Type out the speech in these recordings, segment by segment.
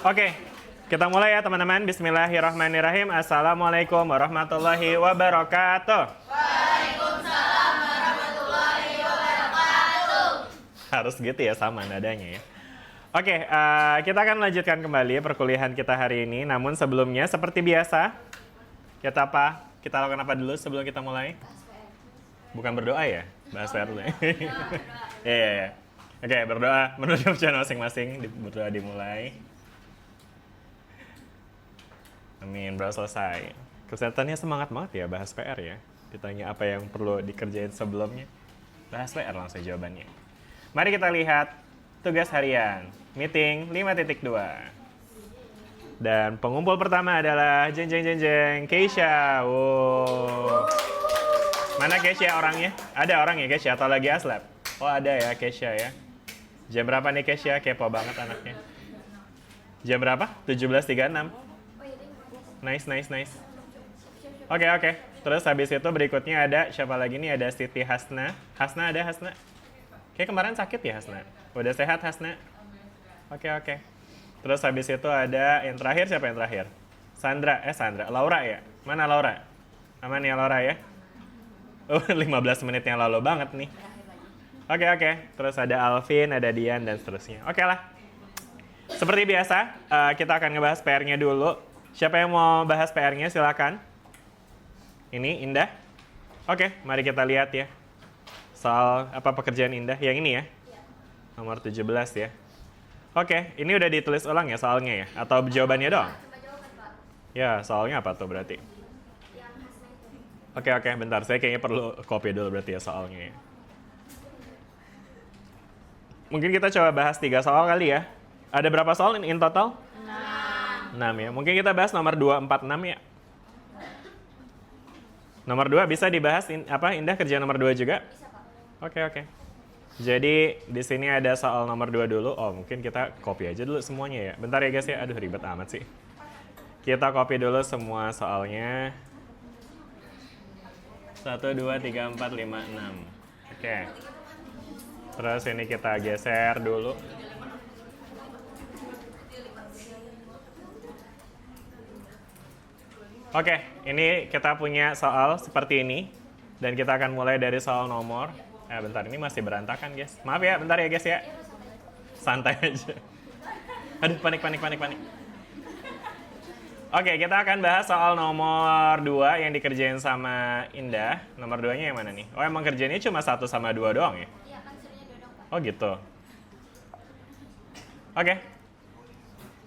Oke, kita mulai ya teman-teman. Bismillahirrahmanirrahim. Assalamualaikum warahmatullahi wabarakatuh. Waalaikumsalam warahmatullahi wabarakatuh. Harus gitu ya, sama nadanya ya. Oke, kita akan lanjutkan kembali perkuliahan kita hari ini. Namun sebelumnya, seperti biasa, kita lakukan apa dulu sebelum kita mulai? Bukan berdoa ya? Bahas PR dulu ya? Iya. Oke, berdoa menurut channel masing-masing. Berdoa dimulai. Amin, baru selesai. Kelihatannya semangat banget ya bahas PR ya. Ditanya apa yang perlu dikerjain sebelumnya. Bahas PR langsung jawabannya. Mari kita lihat tugas harian. Meeting 5.2. Dan pengumpul pertama adalah jeng Keisha. Wow. Mana Keisha orangnya? Ada orangnya Keisha atau lagi aslab? Oh ada ya Keisha ya. Jam berapa nih Keisha? Kepo banget anaknya. Jam berapa? 17.36. Nice. Oke. Terus habis itu berikutnya ada siapa lagi nih? Ada Siti Hasna. Hasna. Kayak kemarin sakit ya Hasna? Udah sehat Hasna? Oke. Terus habis itu ada yang terakhir, siapa yang terakhir? Sandra. Laura ya? Mana Laura? Aman ya Laura ya? 15 menit yang lalu banget nih. Oke. Terus ada Alvin, ada Dian, dan seterusnya. Oke lah. Seperti biasa, kita akan ngebahas PR-nya dulu. Siapa yang mau bahas PR-nya silakan. Ini Indah. Oke, mari kita lihat ya. Soal apa pekerjaan Indah? Yang ini ya? Nomor 17 ya. Oke, ini udah ditulis ulang ya soalnya ya? Atau jawabannya doang? Coba jawaban, Pak. Ya, soalnya apa tuh berarti? Yang khasnya itu. Oke, bentar. Saya kayaknya perlu copy dulu berarti ya soalnya ya. Mungkin kita coba bahas 3 soal kali ya. Ada berapa soal in total? 6 ya. Mungkin kita bahas nomor 2, 4, 6 ya. Nomor 2 bisa dibahas Indah kerja nomor 2 juga? Bisa, Pak. Oke. Jadi di sini ada soal nomor 2 dulu. Oh, mungkin kita copy aja dulu semuanya ya. Bentar ya guys ya. Aduh ribet amat sih. Kita copy dulu semua soalnya. 1, 2, 3, 4, 5, 6. Oke. Terus ini kita geser dulu. Oke, ini kita punya soal seperti ini. Dan kita akan mulai dari soal nomor. Bentar, ini masih berantakan guys. Maaf ya, bentar ya guys ya. Santai aja. Aduh, panik. Oke, kita akan bahas soal nomor 2 yang dikerjain sama Indah. Nomor 2-nya yang mana nih? Oh, emang kerjanya cuma 1 sama 2 doang ya? Iya, kan suruhnya 2 dong, Pak. Oh gitu. Oke.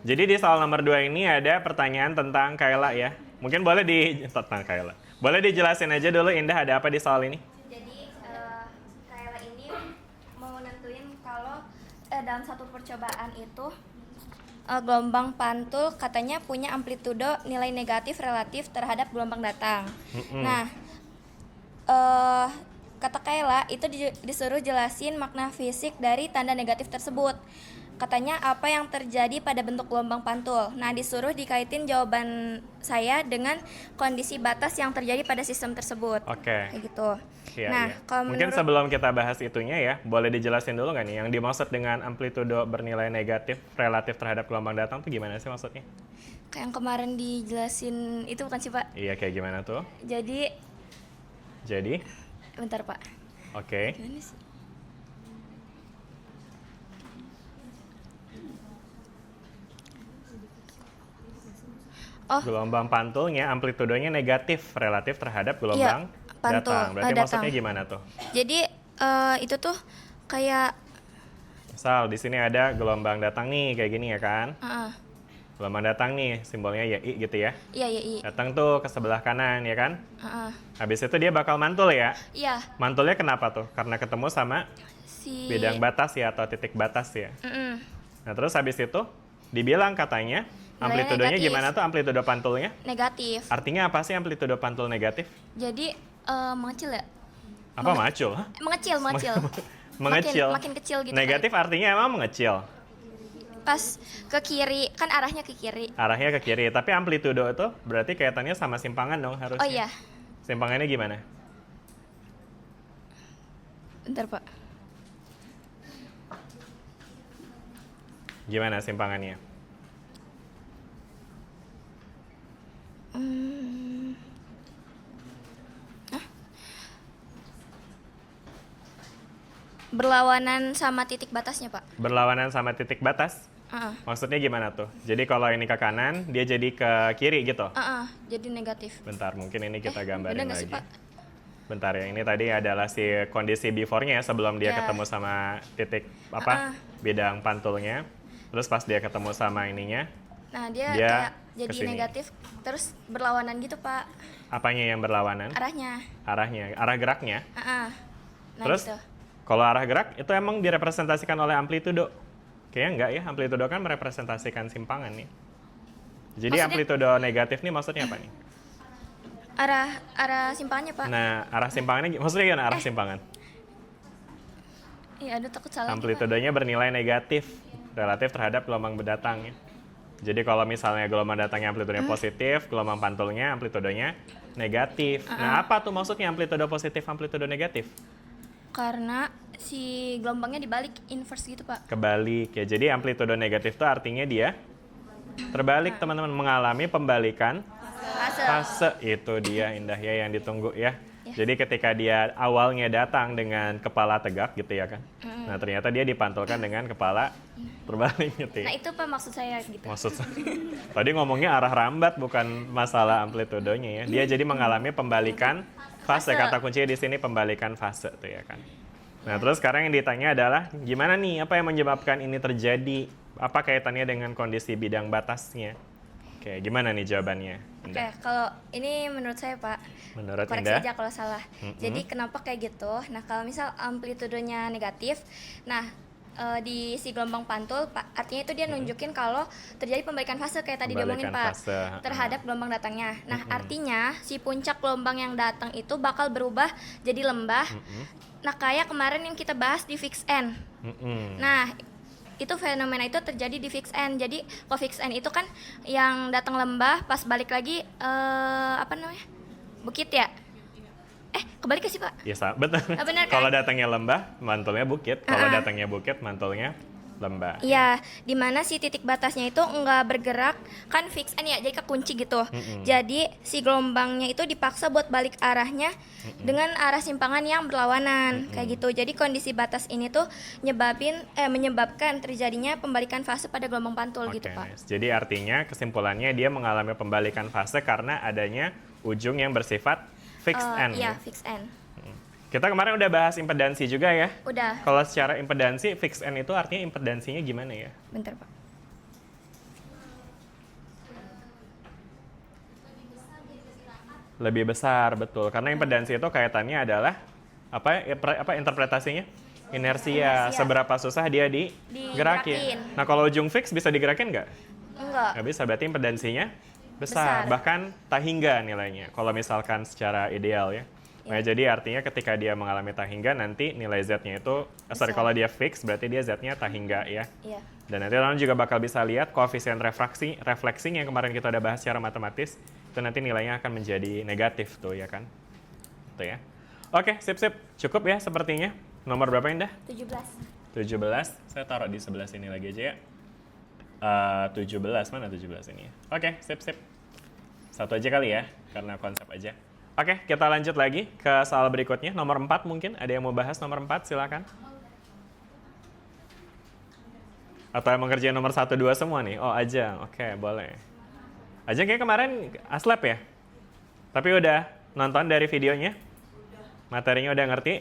Jadi di soal nomor 2 ini ada pertanyaan tentang Kayla ya. Mungkin boleh tentang Kayla. Boleh dijelasin aja dulu Indah ada apa di soal ini? Jadi, Kayla ini mau nentuin kalau dalam satu percobaan itu gelombang pantul katanya punya amplitudo nilai negatif relatif terhadap gelombang datang. Nah, kata Kayla itu disuruh jelasin makna fisik dari tanda negatif tersebut. Katanya apa yang terjadi pada bentuk gelombang pantul. Nah, disuruh dikaitin jawaban saya dengan kondisi batas yang terjadi pada sistem tersebut. Oke. Kayak gitu. Iya, Nah, iya. kalau Mungkin menurut sebelum kita bahas itunya ya, boleh dijelasin dulu nggak nih yang dimaksud dengan amplitudo bernilai negatif relatif terhadap gelombang datang tuh gimana sih maksudnya? kayak yang kemarin dijelasin itu bukan sih, Pak? Iya, kayak gimana tuh? Jadi, bentar, Pak. Oke. Gimana sih? Oh, Gelombang pantulnya amplitudonya negatif relatif terhadap gelombang pantul, datang. Berarti datang. maksudnya gimana tuh? Jadi itu tuh kayak Misal di sini ada gelombang datang nih kayak gini ya kan? uh, Gelombang datang nih simbolnya YI gitu ya. iya. Datang tuh ke sebelah kanan ya kan? Uh, Habis itu dia bakal mantul ya. iya, Mantulnya kenapa tuh? Karena ketemu sama si bidang batas ya atau titik batas ya. Mm-mm. Nah terus habis itu dibilang katanya amplitudonya negatif. gimana tuh amplitudo pantulnya? Negatif. Artinya apa sih amplitudo pantul negatif? Jadi mengecil ya? Apa macul? Hah? Mengecil. Mengecil. Makin kecil gitu. Negatif artinya emang mengecil. Pas ke kiri, kan arahnya ke kiri. Arahnya ke kiri. Tapi amplitudo itu berarti kaitannya sama simpangan dong harusnya. Oh iya, Simpangannya gimana? bentar, Pak. Gimana simpangannya? Hmm. Hah? Berlawanan sama titik batasnya, Pak. Berlawanan sama titik batas? Maksudnya gimana tuh? Jadi kalau ini ke kanan, dia jadi ke kiri gitu? Jadi negatif. Bentar, mungkin ini kita Bener gambarin nggak sih, lagi. Pak? Bentar ya, ini tadi adalah si kondisi before-nya ya, sebelum dia Ya. ketemu sama titik bidang pantulnya. Terus pas dia ketemu sama ininya, Nah, dia Dia kayak jadi kesini. negatif, terus berlawanan gitu, Pak. apanya yang berlawanan? Arahnya. Arahnya, arah geraknya. Nah, Terus gitu. kalau arah gerak itu emang direpresentasikan oleh amplitudo. Kayaknya enggak ya, amplitudo kan merepresentasikan simpangan nih. Jadi Maksudnya? amplitudo negatif nih maksudnya apa nih? Arah simpangannya, Pak. Nah, arah simpangannya maksudnya gimana arah simpangan? Iya, aduh takut salah. Amplitudonya bernilai negatif relatif terhadap gelombang berdatang ya. Jadi kalau misalnya gelombang datangnya amplitudenya positif, gelombang pantulnya amplitudonya negatif. Nah, apa tuh maksudnya amplitudo positif, amplitudo negatif? Karena si gelombangnya dibalik inverse gitu, Pak. Kebalik ya. Jadi amplitudo negatif itu artinya dia terbalik, teman-teman, mengalami pembalikan Fase. fase. Itu dia Indah ya yang ditunggu ya. Jadi ketika dia awalnya datang dengan kepala tegak gitu ya kan. Nah, ternyata dia dipantulkan dengan kepala terbalik gitu Nah, ya. itu Pak maksud saya gitu. Maksud tadi ngomongnya arah rambat bukan masalah amplitudonya ya. Dia jadi mengalami pembalikan fase. Kata kuncinya di sini pembalikan fase tuh ya kan. Nah, terus sekarang yang ditanya adalah gimana nih, apa yang menyebabkan ini terjadi? Apa kaitannya dengan kondisi bidang batasnya? Oke, gimana nih jawabannya? Oke, kalau ini menurut saya Pak, Menurut koreksi Indah? aja kalau salah. Jadi kenapa kayak gitu? Nah, kalau misal amplitudenya negatif, nah di si gelombang pantul, Pak, artinya itu dia nunjukin kalau terjadi pembalikan fase kayak tadi diomongin Pembalikan Pak, fase, terhadap gelombang datangnya. Nah, artinya si puncak gelombang yang datang itu bakal berubah jadi lembah. Nah, kayak kemarin yang kita bahas di fix N. Nah, itu fenomena itu terjadi di fix N. Jadi kalau fix N itu kan yang datang lembah pas balik lagi apa namanya? Bukit ya? Kebalik ke sih, Pak? Ya, betul. Benar kan? Kalau datangnya lembah, mantulnya bukit. Kalau datangnya bukit, mantulnya lembah. Iya, di mana si titik batasnya itu nggak bergerak, kan fix N ya, jadi kekunci gitu. Jadi si gelombangnya itu dipaksa buat balik arahnya dengan arah simpangan yang berlawanan, kayak gitu. Jadi kondisi batas ini tuh menyebabkan terjadinya pembalikan fase pada gelombang pantul gitu, Oke, Pak. nice. Jadi artinya kesimpulannya dia mengalami pembalikan fase karena adanya ujung yang bersifat fixed N. Iya, ya? fix N. Kita kemarin udah bahas impedansi juga ya. Udah, Kalau secara impedansi, fixed N itu artinya impedansinya gimana ya? bentar, Pak. Lebih besar, betul. Karena impedansi itu kaitannya adalah apa interpretasinya? Inersia. Seberapa susah dia digerakin. Digerakin. Nah, kalau ujung fix bisa digerakin nggak? Enggak. Nggak bisa, berarti impedansinya besar. Bahkan tak hingga nilainya, kalau misalkan secara ideal ya. Nah, jadi artinya ketika dia mengalami tak hingga, nanti nilai Z-nya itu, kalau dia fix, berarti dia Z-nya tak hingga ya. Iya. Dan nanti teman juga bakal bisa lihat koefisien refleksi yang kemarin kita udah bahas secara matematis, itu nanti nilainya akan menjadi negatif tuh ya kan. Tuh ya. Oke, sip. Cukup ya sepertinya. Nomor berapa Indah? 17. 17. Saya taruh di sebelah sini lagi aja ya. 17, mana 17 ini ya? Oke, sip. Satu aja kali ya, karena konsep aja. Oke, kita lanjut lagi ke soal berikutnya. Nomor 4 mungkin, ada yang mau bahas nomor 4, silakan. Atau yang mengerjain nomor 1, 2 semua nih? Oh, Ajeng, oke, boleh. Ajeng kayak kemarin aslab ya? Tapi udah nonton dari videonya? Materinya udah ngerti?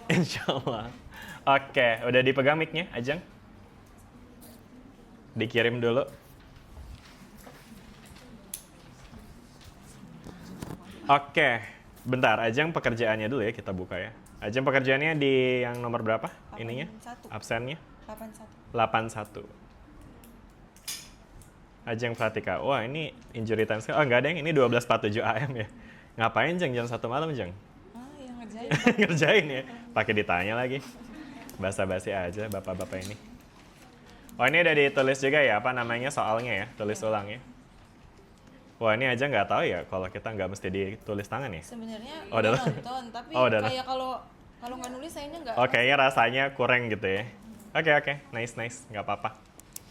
Insya Allah. Oke, udah dipegang mic-nya, Ajeng? Dikirim dulu. Oke, bentar. Ajeng pekerjaannya dulu ya, kita buka ya. Ajeng pekerjaannya di yang nomor berapa? Ininya? Absennya? 81. Ajeng Pratika. Wah, ini injury time sekali. Oh, enggak ada yang ini 12.47 AM ya. Ngapain, Jeng? Jam 1 malam, Jeng? Ya ngerjain. Ngerjain ya? Pakai ditanya lagi. Basa-basi aja bapak-bapak ini. Oh, ini udah ditulis juga ya, apa namanya soalnya ya? Tulis ulang ya. Wah, ini aja nggak tahu ya kalau kita nggak mesti ditulis tangan ya? Sebenarnya Oh, udah nonton, tapi udah kayak kalau nggak nulis sayanya nggak. Oh, kayaknya rasanya kurang gitu ya. Oke, nice, nggak apa-apa.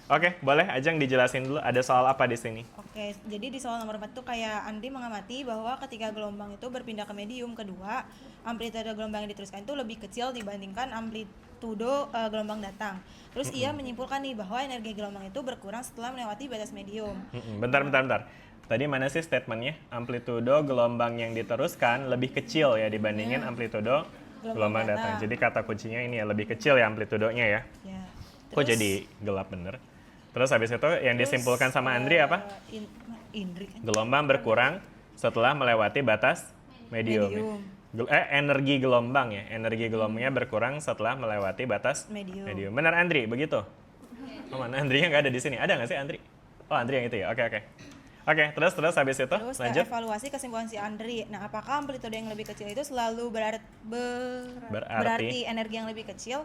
Oke, boleh Ajeng dijelasin dulu ada soal apa di sini? Oke, jadi di soal nomor 4 tuh kayak Andri mengamati bahwa ketika gelombang itu berpindah ke medium kedua, amplitude gelombang yang diteruskan itu lebih kecil dibandingkan amplitudo gelombang datang. Terus ia menyimpulkan nih bahwa energi gelombang itu berkurang setelah melewati batas medium. Bentar. Tadi mana sih statementnya? Amplitudo gelombang yang diteruskan lebih kecil ya dibandingin amplitudo gelombang datang. Jadi kata kuncinya ini ya, lebih kecil ya amplitudonya ya. Ya. Kok jadi gelap bener? Terus habis itu yang disimpulkan sama Andri apa? Indri kan? Gelombang berkurang setelah melewati batas medium. Medium. Energi gelombang ya. Energi gelombangnya berkurang setelah melewati batas Medium. Benar Andri, begitu? Oh, mana Andrinya nggak ada di sini. Ada nggak sih Andri? Oh, Andri yang itu ya. Oke. Oke, terus habis itu Terus lanjut. evaluasi kesimpulan si Andri. Nah, apakah amplitude yang lebih kecil itu selalu Berarti? berarti energi yang lebih kecil?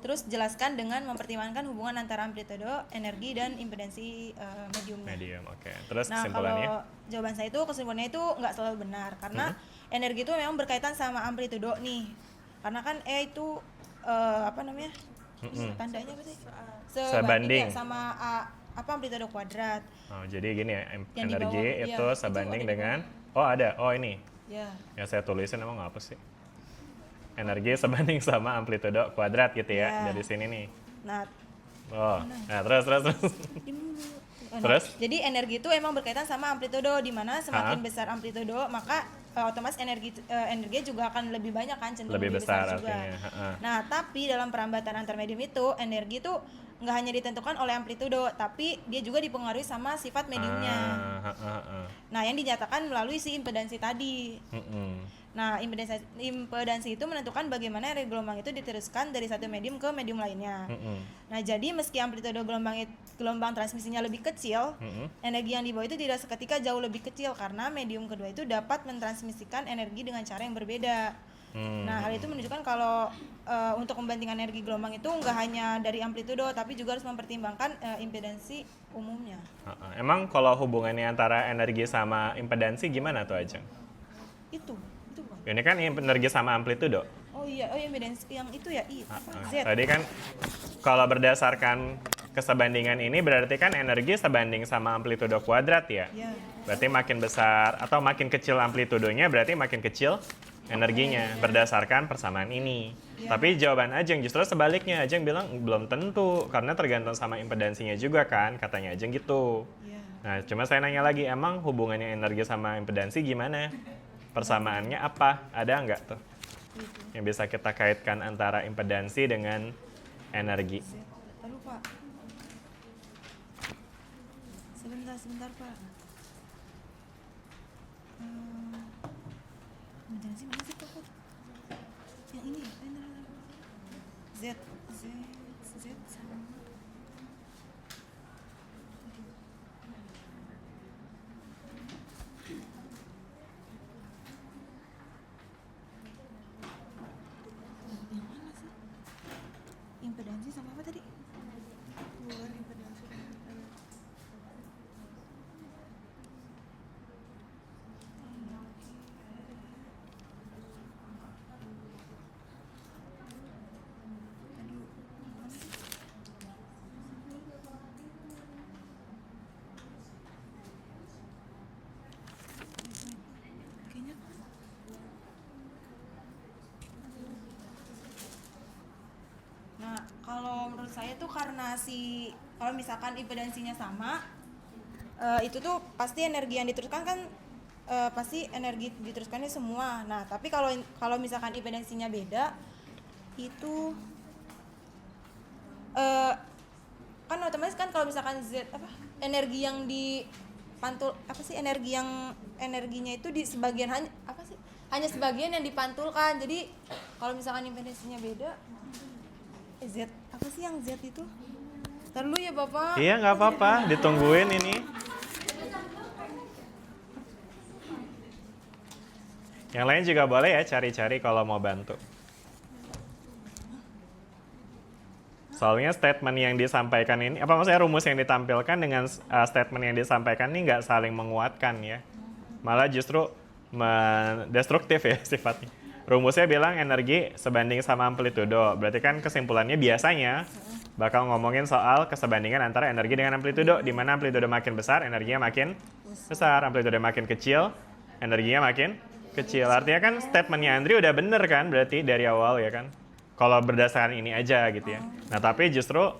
Terus jelaskan dengan mempertimbangkan hubungan antara amplitude, energi, dan impedansi mediumnya. Medium, oke. Terus Nah, kesimpulannya? kalau jawaban saya itu kesimpulannya itu nggak selalu benar karena energi itu memang berkaitan sama amplitudo nih. Karena kan itu apa namanya? Tandanya apa sih? Sebanding. ya sama amplitudo kuadrat. Oh, jadi gini ya, Yang di energi bawah, iya, itu itu sebanding ada di dengan ada. Oh, ini. Ya. Yang saya tulisin emang apa sih? Energi sebanding sama amplitudo kuadrat gitu ya, Ya. dari sini nih. Nah, Nah, terus. Terus? Jadi energi itu emang berkaitan sama amplitudo, di mana semakin besar amplitudo maka otomatis energinya juga akan lebih banyak kan, cenderung Lebih besar juga. artinya, Nah, tapi dalam perambatan antar medium itu energi itu nggak hanya ditentukan oleh amplitudo, tapi dia juga dipengaruhi sama sifat mediumnya. Nah, yang dinyatakan melalui si impedansi tadi. Nah, impedansi itu menentukan bagaimana energi gelombang itu diteruskan dari satu medium ke medium lainnya. Nah, jadi meski amplitude gelombang transmisinya lebih kecil, energi yang dibawa itu tidak seketika jauh lebih kecil karena medium kedua itu dapat mentransmisikan energi dengan cara yang berbeda. Nah, hal itu menunjukkan kalau untuk membandingkan energi gelombang itu nggak hanya dari amplitudo, tapi juga harus mempertimbangkan impedansi umumnya. Emang kalau hubungannya antara energi sama impedansi gimana tuh Ajeng? Itu bukan? Ini kan energi sama amplitudo. Oh iya, impedansi yang itu ya, Z. Tadi kan kalau berdasarkan kesebandingan ini berarti kan energi sebanding sama amplitudo kuadrat ya. Ya. Berarti makin besar atau makin kecil amplitudonya berarti makin kecil energinya berdasarkan persamaan ini. Tapi jawaban Ajeng justru sebaliknya. Ajeng bilang belum tentu karena tergantung sama impedansinya juga kan, katanya Ajeng gitu. Ya. Nah, cuma saya nanya lagi, emang hubungannya energi sama impedansi gimana? Persamaannya apa? Ada nggak tuh? Yang bisa kita kaitkan antara impedansi dengan energi. Lalu Pak, sebentar Pak. Impedansi mana sih Pak? Yang ini ya? Z sama. Yang mana sih? Impedansi sama apa tadi? Bukan impedansi. Kayaknya Nah, kalau menurut saya tuh karena kalau misalkan impedansinya sama, itu tuh pasti energi yang diteruskan kan pasti energi diteruskannya semua. Nah, tapi kalau misalkan impedansinya beda, itu kan otomatis kan kalau misalkan energi yang dipantul energinya itu di sebagian hanya sebagian yang dipantulkan. Jadi kalau misalkan impedansinya beda, Z apa sih yang Z itu? Ntar dulu ya Bapak. Iya, nggak apa-apa, ditungguin ini. Yang lain juga boleh ya cari-cari kalau mau bantu. Soalnya statement yang disampaikan ini, apa maksudnya rumus yang ditampilkan dengan statement yang disampaikan ini nggak saling menguatkan ya. Malah justru destruktif ya sifatnya. Rumusnya bilang energi sebanding sama amplitudo. Berarti kan kesimpulannya biasanya bakal ngomongin soal kesebandingan antara energi dengan amplitudo, di mana amplitudo makin besar, energinya makin besar, amplitudo makin kecil, energinya makin kecil. Artinya kan statementnya Andri udah bener kan berarti dari awal ya kan. Kalau berdasarkan ini aja gitu ya. Nah tapi justru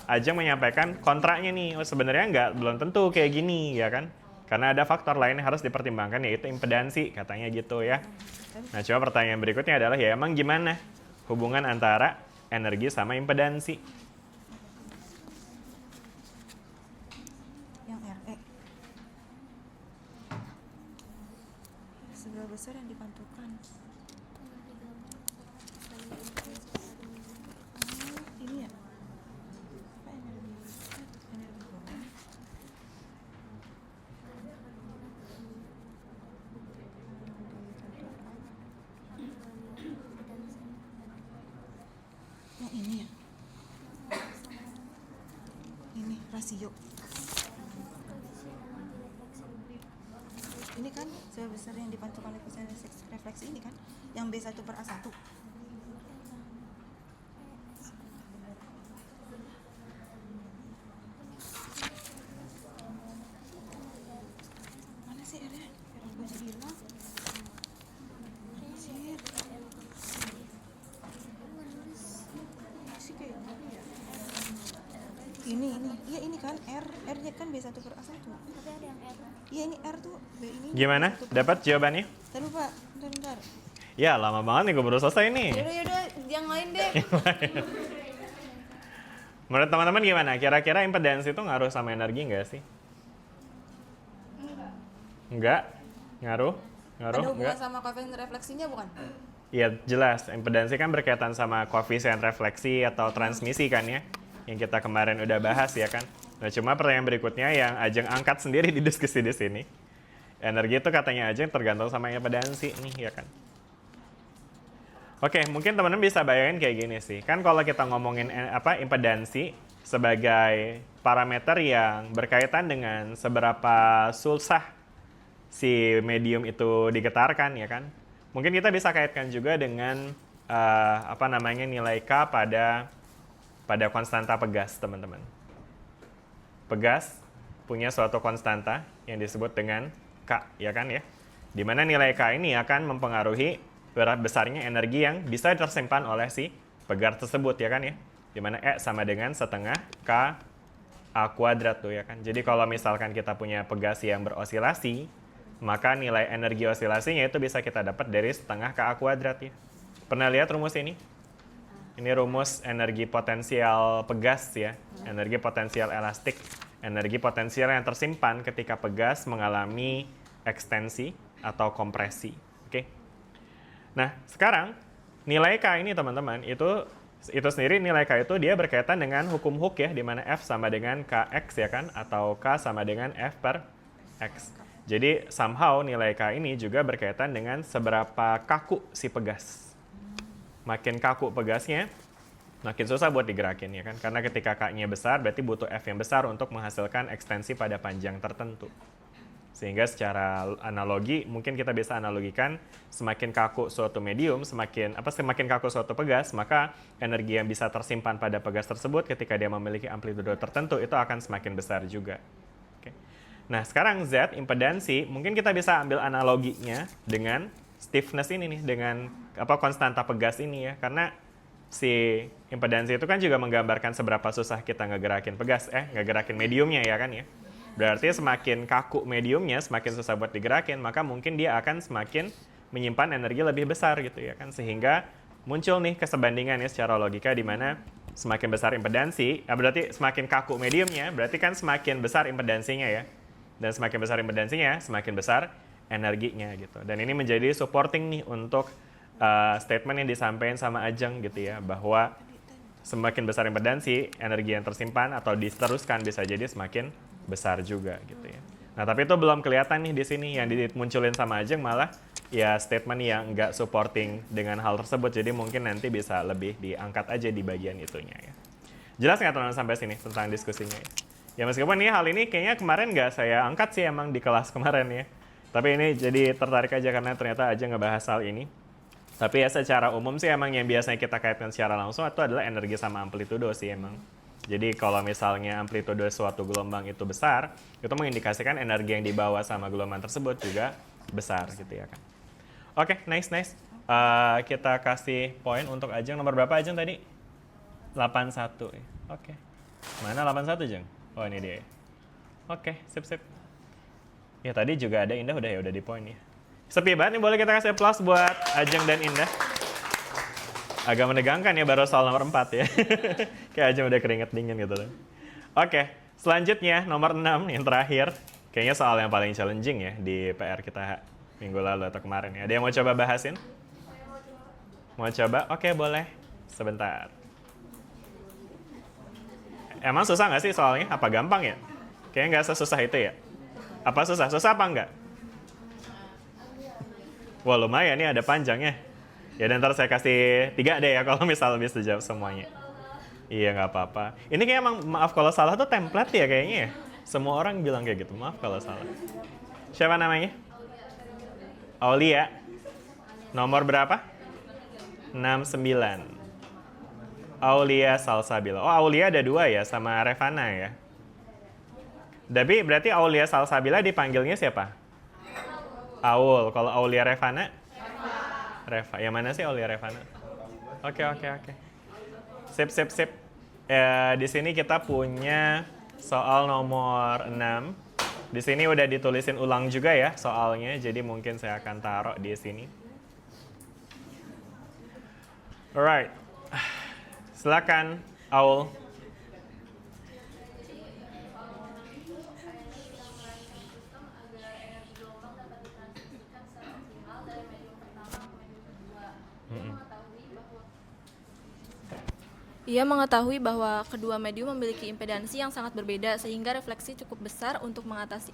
Ajeng menyampaikan kontraknya nih, sebenarnya belum tentu kayak gini ya kan. Karena ada faktor lain yang harus dipertimbangkan yaitu impedansi katanya gitu ya. Nah coba pertanyaan berikutnya adalah ya emang gimana hubungan antara energi sama impedansi? Yang RE. Seberapa besar yang dipantulkan? Ini ya? Apa energi? Energi bawah. Yang ini ya? Ini rasio. Ini kan sebesar yang dipantulkan oleh koefisien refleksi ini kan, yang B1/A1. Mana sih R-nya? Gue jadi hilang. Anjir. Sih kayak gini ya. Ini. Iya ini kan R-nya kan B1/A1. Tapi ada yang R. Iya ini R tuh B ini. Gimana? Dapat jawabannya? Ntar lupa, bentar. Ya lama banget nih gue baru selesai nih. Yaudah, yang lain deh. Menurut teman-teman gimana? Kira-kira impedansi itu ngaruh sama energi nggak sih? Enggak? Ngaruh? Ada hubungan Enggak? sama koefisien refleksinya bukan? Iya jelas, impedansi kan berkaitan sama koefisien refleksi atau transmisi kan ya, yang kita kemarin udah bahas ya kan. Nah cuma pertanyaan berikutnya yang Ajeng angkat sendiri di diskusi di sini, energi itu katanya Ajeng tergantung sama impedansi nih ya kan. Oke, mungkin teman-teman bisa bayangin kayak gini sih, kan kalau kita ngomongin impedansi sebagai parameter yang berkaitan dengan seberapa susah si medium itu digetarkan ya kan. Mungkin kita bisa kaitkan juga dengan nilai K pada konstanta pegas, teman-teman. Pegas punya suatu konstanta yang disebut dengan K, ya kan ya. Di mana nilai K ini akan mempengaruhi besarnya energi yang bisa tersimpan oleh si pegas tersebut, ya kan ya. Di mana E sama dengan setengah K A kuadrat tuh ya kan. Jadi kalau misalkan kita punya pegas yang berosilasi, maka nilai energi osilasinya itu bisa kita dapat dari setengah Ka kuadrat ya. Pernah lihat rumus ini? Ini rumus energi potensial pegas ya. Energi potensial elastik. Energi potensial yang tersimpan ketika pegas mengalami ekstensi atau kompresi. Oke. Nah, sekarang nilai K ini teman-teman, itu sendiri nilai K itu dia berkaitan dengan hukum Hooke ya, di mana F sama dengan Kx ya kan, atau K sama dengan F per X. Jadi somehow nilai K ini juga berkaitan dengan seberapa kaku si pegas. Makin kaku pegasnya, makin susah buat digerakin ya kan. Karena ketika K-nya besar, berarti butuh F yang besar untuk menghasilkan ekstensi pada panjang tertentu. Sehingga secara analogi, mungkin kita bisa analogikan semakin kaku suatu medium, semakin kaku suatu pegas, maka energi yang bisa tersimpan pada pegas tersebut ketika dia memiliki amplitudo tertentu itu akan semakin besar juga. Nah, sekarang Z, impedansi, mungkin kita bisa ambil analoginya dengan stiffness ini nih, dengan konstanta pegas ini ya. Karena si impedansi itu kan juga menggambarkan seberapa susah kita ngegerakin mediumnya ya kan ya. Berarti semakin kaku mediumnya, semakin susah buat digerakin, maka mungkin dia akan semakin menyimpan energi lebih besar gitu ya kan. Sehingga muncul nih kesebandingan ya secara logika di mana semakin besar impedansi, berarti semakin kaku mediumnya, berarti kan semakin besar impedansinya ya. Dan semakin besar impedansinya, semakin besar energinya gitu. Dan ini menjadi supporting nih untuk statement yang disampaikan sama Ajeng gitu ya, bahwa semakin besar impedansi, energi yang tersimpan atau diteruskan bisa jadi semakin besar juga gitu ya. Nah tapi itu belum kelihatan nih di sini, yang dimunculin sama Ajeng malah ya statement yang nggak supporting dengan hal tersebut. Jadi mungkin nanti bisa lebih diangkat aja di bagian itunya ya. Jelas nggak teman-teman sampai sini tentang diskusinya ya? Ya meskipun hal ini kayaknya kemarin nggak saya angkat sih emang di kelas kemarin ya. Tapi ini jadi tertarik aja karena ternyata Ajeng ngebahas hal ini. Tapi ya secara umum sih emang yang biasanya kita kaitkan secara langsung itu adalah energi sama amplitudo sih emang. Jadi kalau misalnya amplitudo suatu gelombang itu besar, itu mengindikasikan energi yang dibawa sama gelombang tersebut juga besar gitu ya kan. Oke, nice. Kita kasih poin untuk Ajeng. Nomor berapa Ajeng tadi? 81 ya. Oke. Mana 81 Jeng? Oh ini dia. Oke, sip. Ya tadi juga ada Indah udah di poin ya. Sepi banget nih, boleh kita kasih plus buat Ajeng dan Indah. Agak menegangkan ya baru soal nomor 4 ya. Kayak Ajeng udah keringet dingin gitu loh. Oke, selanjutnya nomor 6 yang terakhir. Kayaknya soal yang paling challenging ya di PR kita minggu lalu atau kemarin ya. Ada yang mau coba bahasin? Mau coba? Oke, boleh. Sebentar. Emang susah nggak sih soalnya? Apa gampang ya? Kayaknya nggak sesusah itu ya. Apa susah? Susah apa enggak? Wah lumayan nih ada panjangnya. Ya dan ntar saya kasih 3 deh ya kalau misal bisa jawab semuanya. Iya nggak apa-apa. Ini kayak emang maaf kalau salah tuh template ya kayaknya ya. Semua orang bilang kayak gitu, maaf kalau salah. Siapa namanya? Aulia. Nomor berapa? 69. Aulia Salsabila. Oh, Aulia ada 2 ya, sama Revana ya. Tapi berarti Aulia Salsabila dipanggilnya siapa? Aul. Kalau Aulia Revana? Reva. Yang mana sih Aulia Revana? Oke. Sip. Di sini kita punya soal nomor 6. Di sini udah ditulisin ulang juga ya soalnya, jadi mungkin saya akan taruh di sini. Alright. Silakan, Aul. Ia mengetahui bahwa kedua medium memiliki impedansi yang sangat berbeda sehingga refleksi cukup besar untuk mengatasi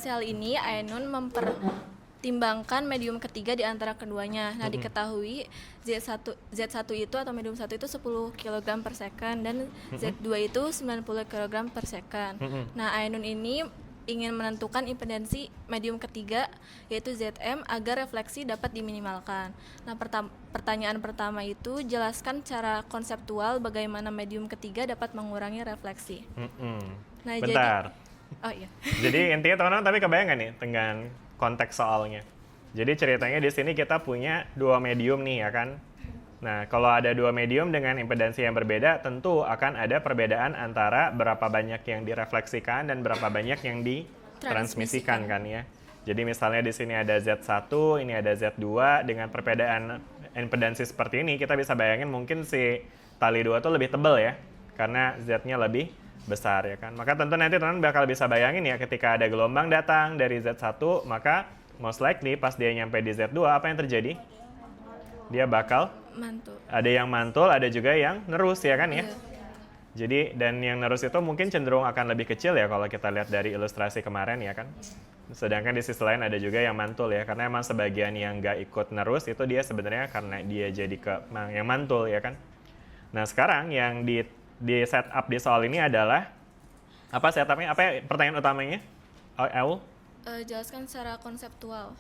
hal ini. Ainun mempertimbangkan medium ketiga di antara keduanya. Nah, diketahui Z1 itu atau medium 1 itu 10 kg per second dan Z2 itu 90 kg per second. Nah, Ainun ini ingin menentukan impedansi medium ketiga yaitu Zm agar refleksi dapat diminimalkan. Nah, pertanyaan pertama itu jelaskan cara konseptual bagaimana medium ketiga dapat mengurangi refleksi. Nah, bentar. Iya. Jadi intinya teman-teman tapi kebayang nih dengan konteks soalnya. Jadi ceritanya di sini kita punya 2 medium nih ya kan. Nah, kalau ada 2 medium dengan impedansi yang berbeda, tentu akan ada perbedaan antara berapa banyak yang direfleksikan dan berapa banyak yang ditransmisikan kan ya. Jadi misalnya di sini ada Z1, ini ada Z2, dengan perbedaan impedansi seperti ini, kita bisa bayangin mungkin si tali 2 itu lebih tebal ya, karena Z-nya lebih besar ya kan. Maka tentu nanti teman-teman bakal bisa bayangin ya, ketika ada gelombang datang dari Z1, maka most likely pas dia nyampe di Z2, apa yang terjadi? Dia bakal Mantul. ada yang mantul, ada juga yang nerus ya kan ya. Iya. Jadi dan yang nerus itu mungkin cenderung akan lebih kecil ya kalau kita lihat dari ilustrasi kemarin ya kan. Sedangkan di sisi lain ada juga yang mantul ya, karena emang sebagian yang nggak ikut nerus itu dia sebenarnya karena dia jadi yang mantul ya kan. Nah sekarang yang di setup di soal ini adalah apa setupnya? Apa ya, pertanyaan utamanya? Aul? Jelaskan secara konseptual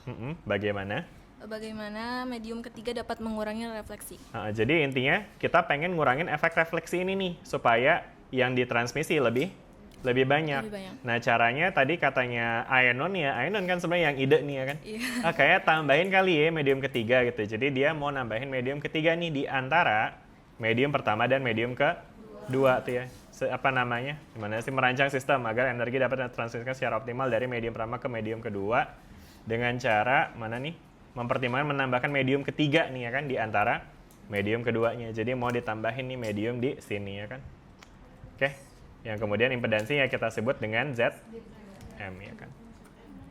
Bagaimana medium ketiga dapat mengurangi refleksi. Jadi intinya kita pengen ngurangin efek refleksi ini nih supaya yang ditransmisi lebih banyak. Nah caranya tadi katanya Ainun kan sebenarnya yang ide nih ya kan. Kayak tambahin kali ya medium ketiga gitu. Jadi dia mau nambahin medium ketiga nih di antara medium pertama dan medium kedua tuh ya. Gimana sih merancang sistem agar energi dapat ditransmisikan secara optimal dari medium pertama ke medium kedua dengan cara mempertimbangkan menambahkan medium ketiga nih ya kan di antara medium keduanya. Jadi mau ditambahin nih medium di sini ya kan. Oke. Yang kemudian impedansinya kita sebut dengan Zm ya kan.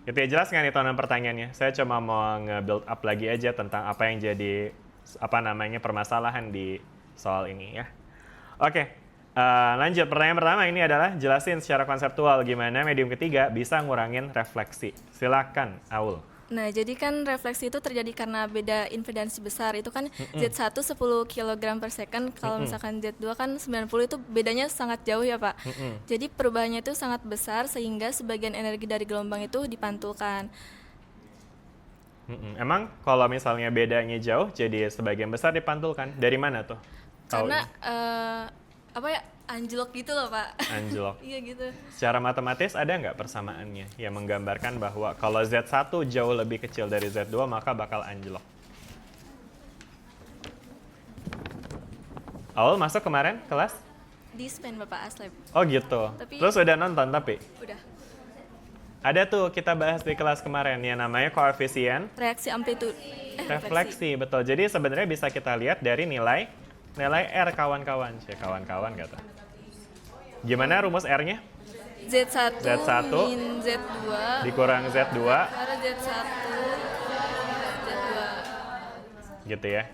Itu ya, jelas nggak nih teman pertanyaannya? Saya cuma mau nge-build up lagi aja tentang apa yang jadi permasalahan di soal ini ya. Oke. Lanjut, pertanyaan pertama ini adalah jelasin secara konseptual gimana medium ketiga bisa ngurangin refleksi. Silakan, Aul. Nah, jadi kan refleksi itu terjadi karena beda impedansi besar. Itu kan Z1 10 kg per second, kalau misalkan Z2 kan 90, itu bedanya sangat jauh ya Pak. Jadi perubahannya itu sangat besar sehingga sebagian energi dari gelombang itu dipantulkan. Emang kalau misalnya bedanya jauh, jadi sebagian besar dipantulkan. Dari mana tuh? Tahu Karena ini? anjlok gitu loh Pak. Anjlok. Iya gitu. Secara matematis ada nggak persamaannya yang menggambarkan bahwa kalau Z1 jauh lebih kecil dari Z2 maka bakal anjlok? Aul masuk kemarin kelas? Dispen Bapak Aslab. Oh gitu. Tapi- Terus udah nonton tapi? Udah. Ada tuh kita bahas di kelas kemarin yang namanya koefisien Reaksi amplitude. refleksi, betul. Jadi sebenarnya bisa kita lihat dari nilai R kawan-kawan. Kawan-kawan kata. Gimana rumus R-nya? Z1, Z1 min Z2 Dikurang Z2 karena Z1 Z2. gitu ya.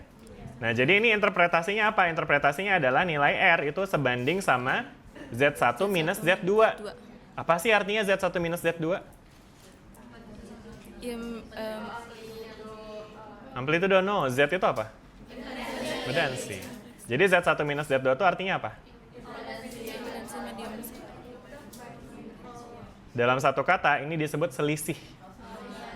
Nah, jadi ini interpretasinya apa? Interpretasinya adalah nilai R itu sebanding sama Z1 minus Z2. Dua. Apa sih artinya Z1 minus Z2? Ya, Amplitudo no. Z itu apa? Impedansi. Jadi Z1 minus Z2 itu artinya apa? impedansi medium. Dalam satu kata, ini disebut selisih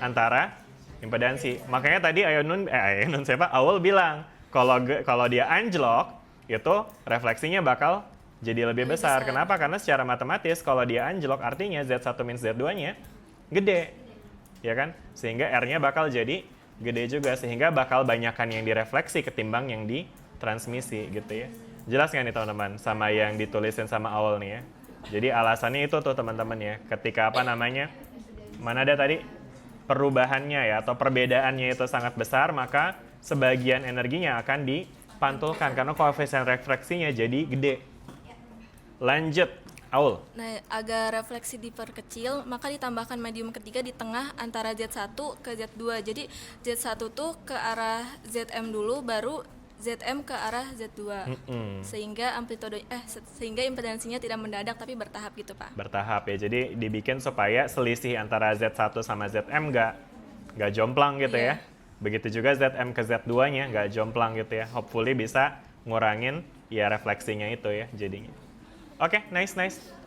antara impedansi. Makanya tadi Aul bilang, kalau dia anjlok, itu refleksinya bakal jadi lebih besar. Kenapa? Karena secara matematis, kalau dia anjlok, artinya Z1 minus Z2-nya gede. Ya kan? Sehingga R-nya bakal jadi gede juga. Sehingga bakal banyakan yang direfleksi ketimbang yang ditransmisi gitu ya. Jelas nggak nih teman-teman? Sama yang ditulisin sama Aul nih ya. Jadi alasannya itu tuh teman-teman ya. Ketika mana ada tadi? Perubahannya ya, atau perbedaannya itu sangat besar, maka sebagian energinya akan dipantulkan. Karena koefisien refleksinya jadi gede. Lanjut, Aul. Nah, agar refleksi diperkecil, maka ditambahkan medium ketiga di tengah antara Z1 ke Z2. Jadi Z1 tuh ke arah Zm dulu, baru Zm ke arah Z2. Sehingga sehingga impedansinya tidak mendadak tapi bertahap gitu, Pak. Bertahap ya, jadi dibikin supaya selisih antara Z1 sama Zm nggak jomplang gitu ya. Begitu juga Zm ke Z2-nya nggak jomplang gitu ya. Hopefully bisa ngurangin ya refleksinya itu ya jadinya. Oke, nice.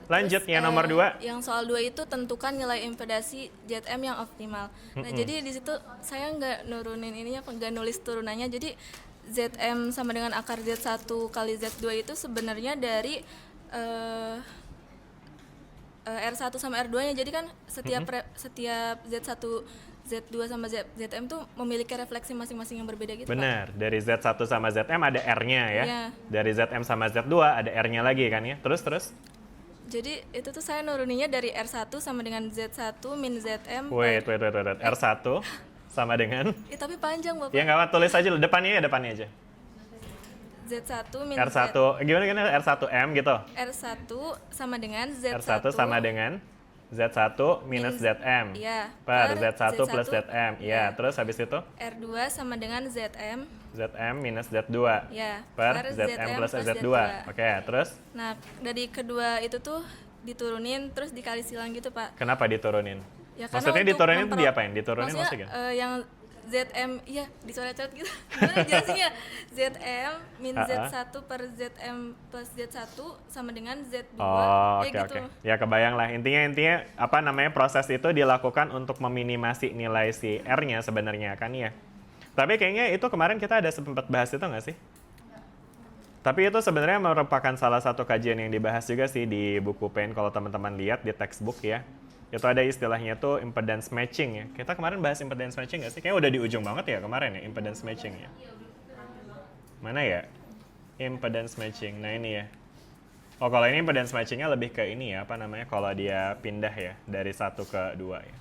Lanjut, Terus, yang nomor 2. Yang soal 2 itu tentukan nilai impedansi Zm yang optimal. Nah, jadi di situ saya nggak nurunin ininya, nggak nulis turunannya. Jadi Zm sama dengan akar Z1 kali Z2 itu sebenarnya dari R1 sama R2-nya. Jadi kan setiap Z1, Z2 sama Zm tuh memiliki refleksi masing-masing yang berbeda gitu, Pak. Benar, dari Z1 sama Zm ada R-nya ya. Iya. Dari Zm sama Z2 ada R-nya lagi kan ya. Terus? Jadi itu tuh saya nuruninnya dari R1 sama dengan Z1 min Zm. Wait. R1 sama dengan? Tapi panjang, Bapak. Ya nggak apa, tulis aja dulu. Depannya aja. Z1 min R1, gimana R1M gitu? R1 sama dengan Z1. R1 sama dengan Z1 minus Zm. Iya. Per Z1 plus Zm. Iya, terus habis itu? R2 sama dengan Zm. Zm minus Z2. Ya. Per Zm plus Z2. Oke, terus? Nah, dari kedua itu tuh diturunin terus dikali silang gitu, Pak. Kenapa diturunin? Ya, Maksudnya untuk diturunin itu diapain? Diturunin maksudnya maksudnya? yang Zm, iya dicoret-coret gitu. Gimana jelasinnya? Zm min Z1 per Zm plus Z1 sama dengan Z2. Oh, ya oke. gitu. Ya kebayang lah. Intinya proses itu dilakukan untuk meminimasi nilai si R-nya sebenarnya kan ya. Tapi kayaknya itu kemarin kita ada sempat bahas itu nggak sih? Tapi itu sebenarnya merupakan salah satu kajian yang dibahas juga sih di buku PEN kalau teman-teman lihat di textbook ya. Itu ada istilahnya tuh impedance matching ya. Kita kemarin bahas impedance matching nggak sih? Kayaknya udah di ujung banget ya kemarin ya, impedance matching ya. Mana ya? Impedance matching. Nah ini ya. Oh kalau ini impedance matchingnya lebih ke ini ya, kalau dia pindah ya, dari 1 ke 2 ya.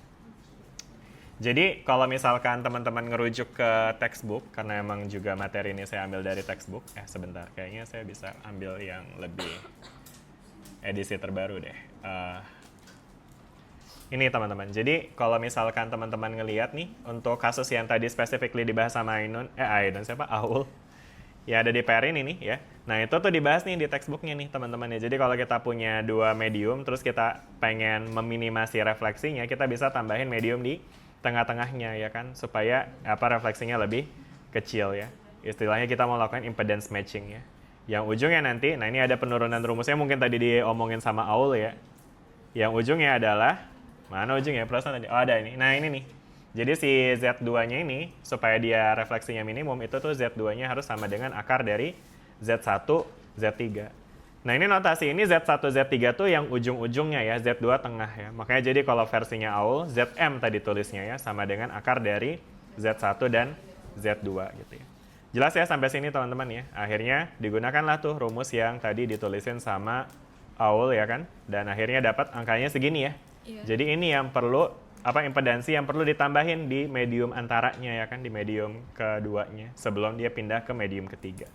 Jadi kalau misalkan teman-teman ngerujuk ke textbook, karena emang juga materi ini saya ambil dari textbook. Sebentar, kayaknya saya bisa ambil yang lebih edisi terbaru deh. Ini teman-teman, jadi kalau misalkan teman-teman ngelihat nih, untuk kasus yang tadi specifically dibahas sama Aul, ya ada di PR ini nih ya. Nah itu tuh dibahas nih di textbooknya nih teman-teman ya. Jadi kalau kita punya 2 medium, terus kita pengen meminimasi refleksinya, kita bisa tambahin medium di tengah-tengahnya ya kan, supaya refleksinya lebih kecil ya. Istilahnya kita mau lakukan impedance matching ya. Yang ujungnya nanti, nah ini ada penurunan rumusnya mungkin tadi diomongin sama Aul ya. Yang ujungnya adalah mana ujungnya? Perasaan tadi. Oh, ada ini. Nah, ini nih. Jadi si Z2-nya ini, supaya dia refleksinya minimum, itu tuh Z2-nya harus sama dengan akar dari Z1, Z3. Nah ini notasi, ini Z1, Z3 tuh yang ujung-ujungnya ya, Z2 tengah ya. Makanya jadi kalau versinya Aul, Zm tadi tulisnya ya, sama dengan akar dari Z1 dan Z2 gitu ya. Jelas ya sampai sini teman-teman ya. Akhirnya digunakanlah tuh rumus yang tadi ditulisin sama Aul ya kan. Dan akhirnya dapat angkanya segini ya. Iya. Jadi ini yang perlu, impedansi yang perlu ditambahin di medium antaranya ya kan, di medium keduanya sebelum dia pindah ke medium ketiga.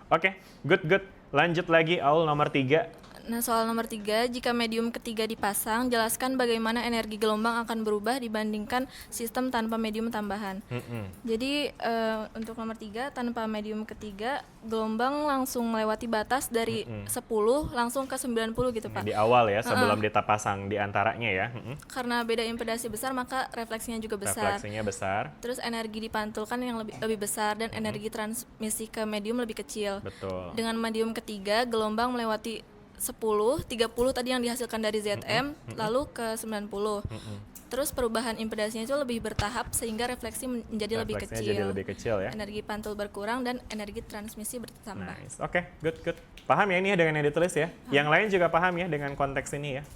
Oke, good. Lanjut lagi Aul nomor 3. Nah, soal nomor 3, jika medium ketiga dipasang, jelaskan bagaimana energi gelombang akan berubah dibandingkan sistem tanpa medium tambahan. Jadi, untuk nomor 3, tanpa medium ketiga, gelombang langsung melewati batas dari 10 langsung ke 90 gitu, Pak. Di awal ya, sebelum ditapasang di antaranya ya. Karena beda impedasi besar, maka refleksinya juga besar. Refleksinya besar. Terus energi dipantulkan yang lebih besar dan energi transmisi ke medium lebih kecil. Betul. Dengan medium ketiga, gelombang melewati 10, 30 tadi yang dihasilkan dari Zm, lalu ke 90. Terus perubahan impedasinya itu lebih bertahap sehingga refleksi menjadi lebih Refleksinya kecil. jadi lebih kecil ya. Energi pantul berkurang dan energi transmisi bertambah. Nice. Oke, good. Paham ya ini ya dengan yang ditulis ya? Yang lain juga paham ya dengan konteks ini ya?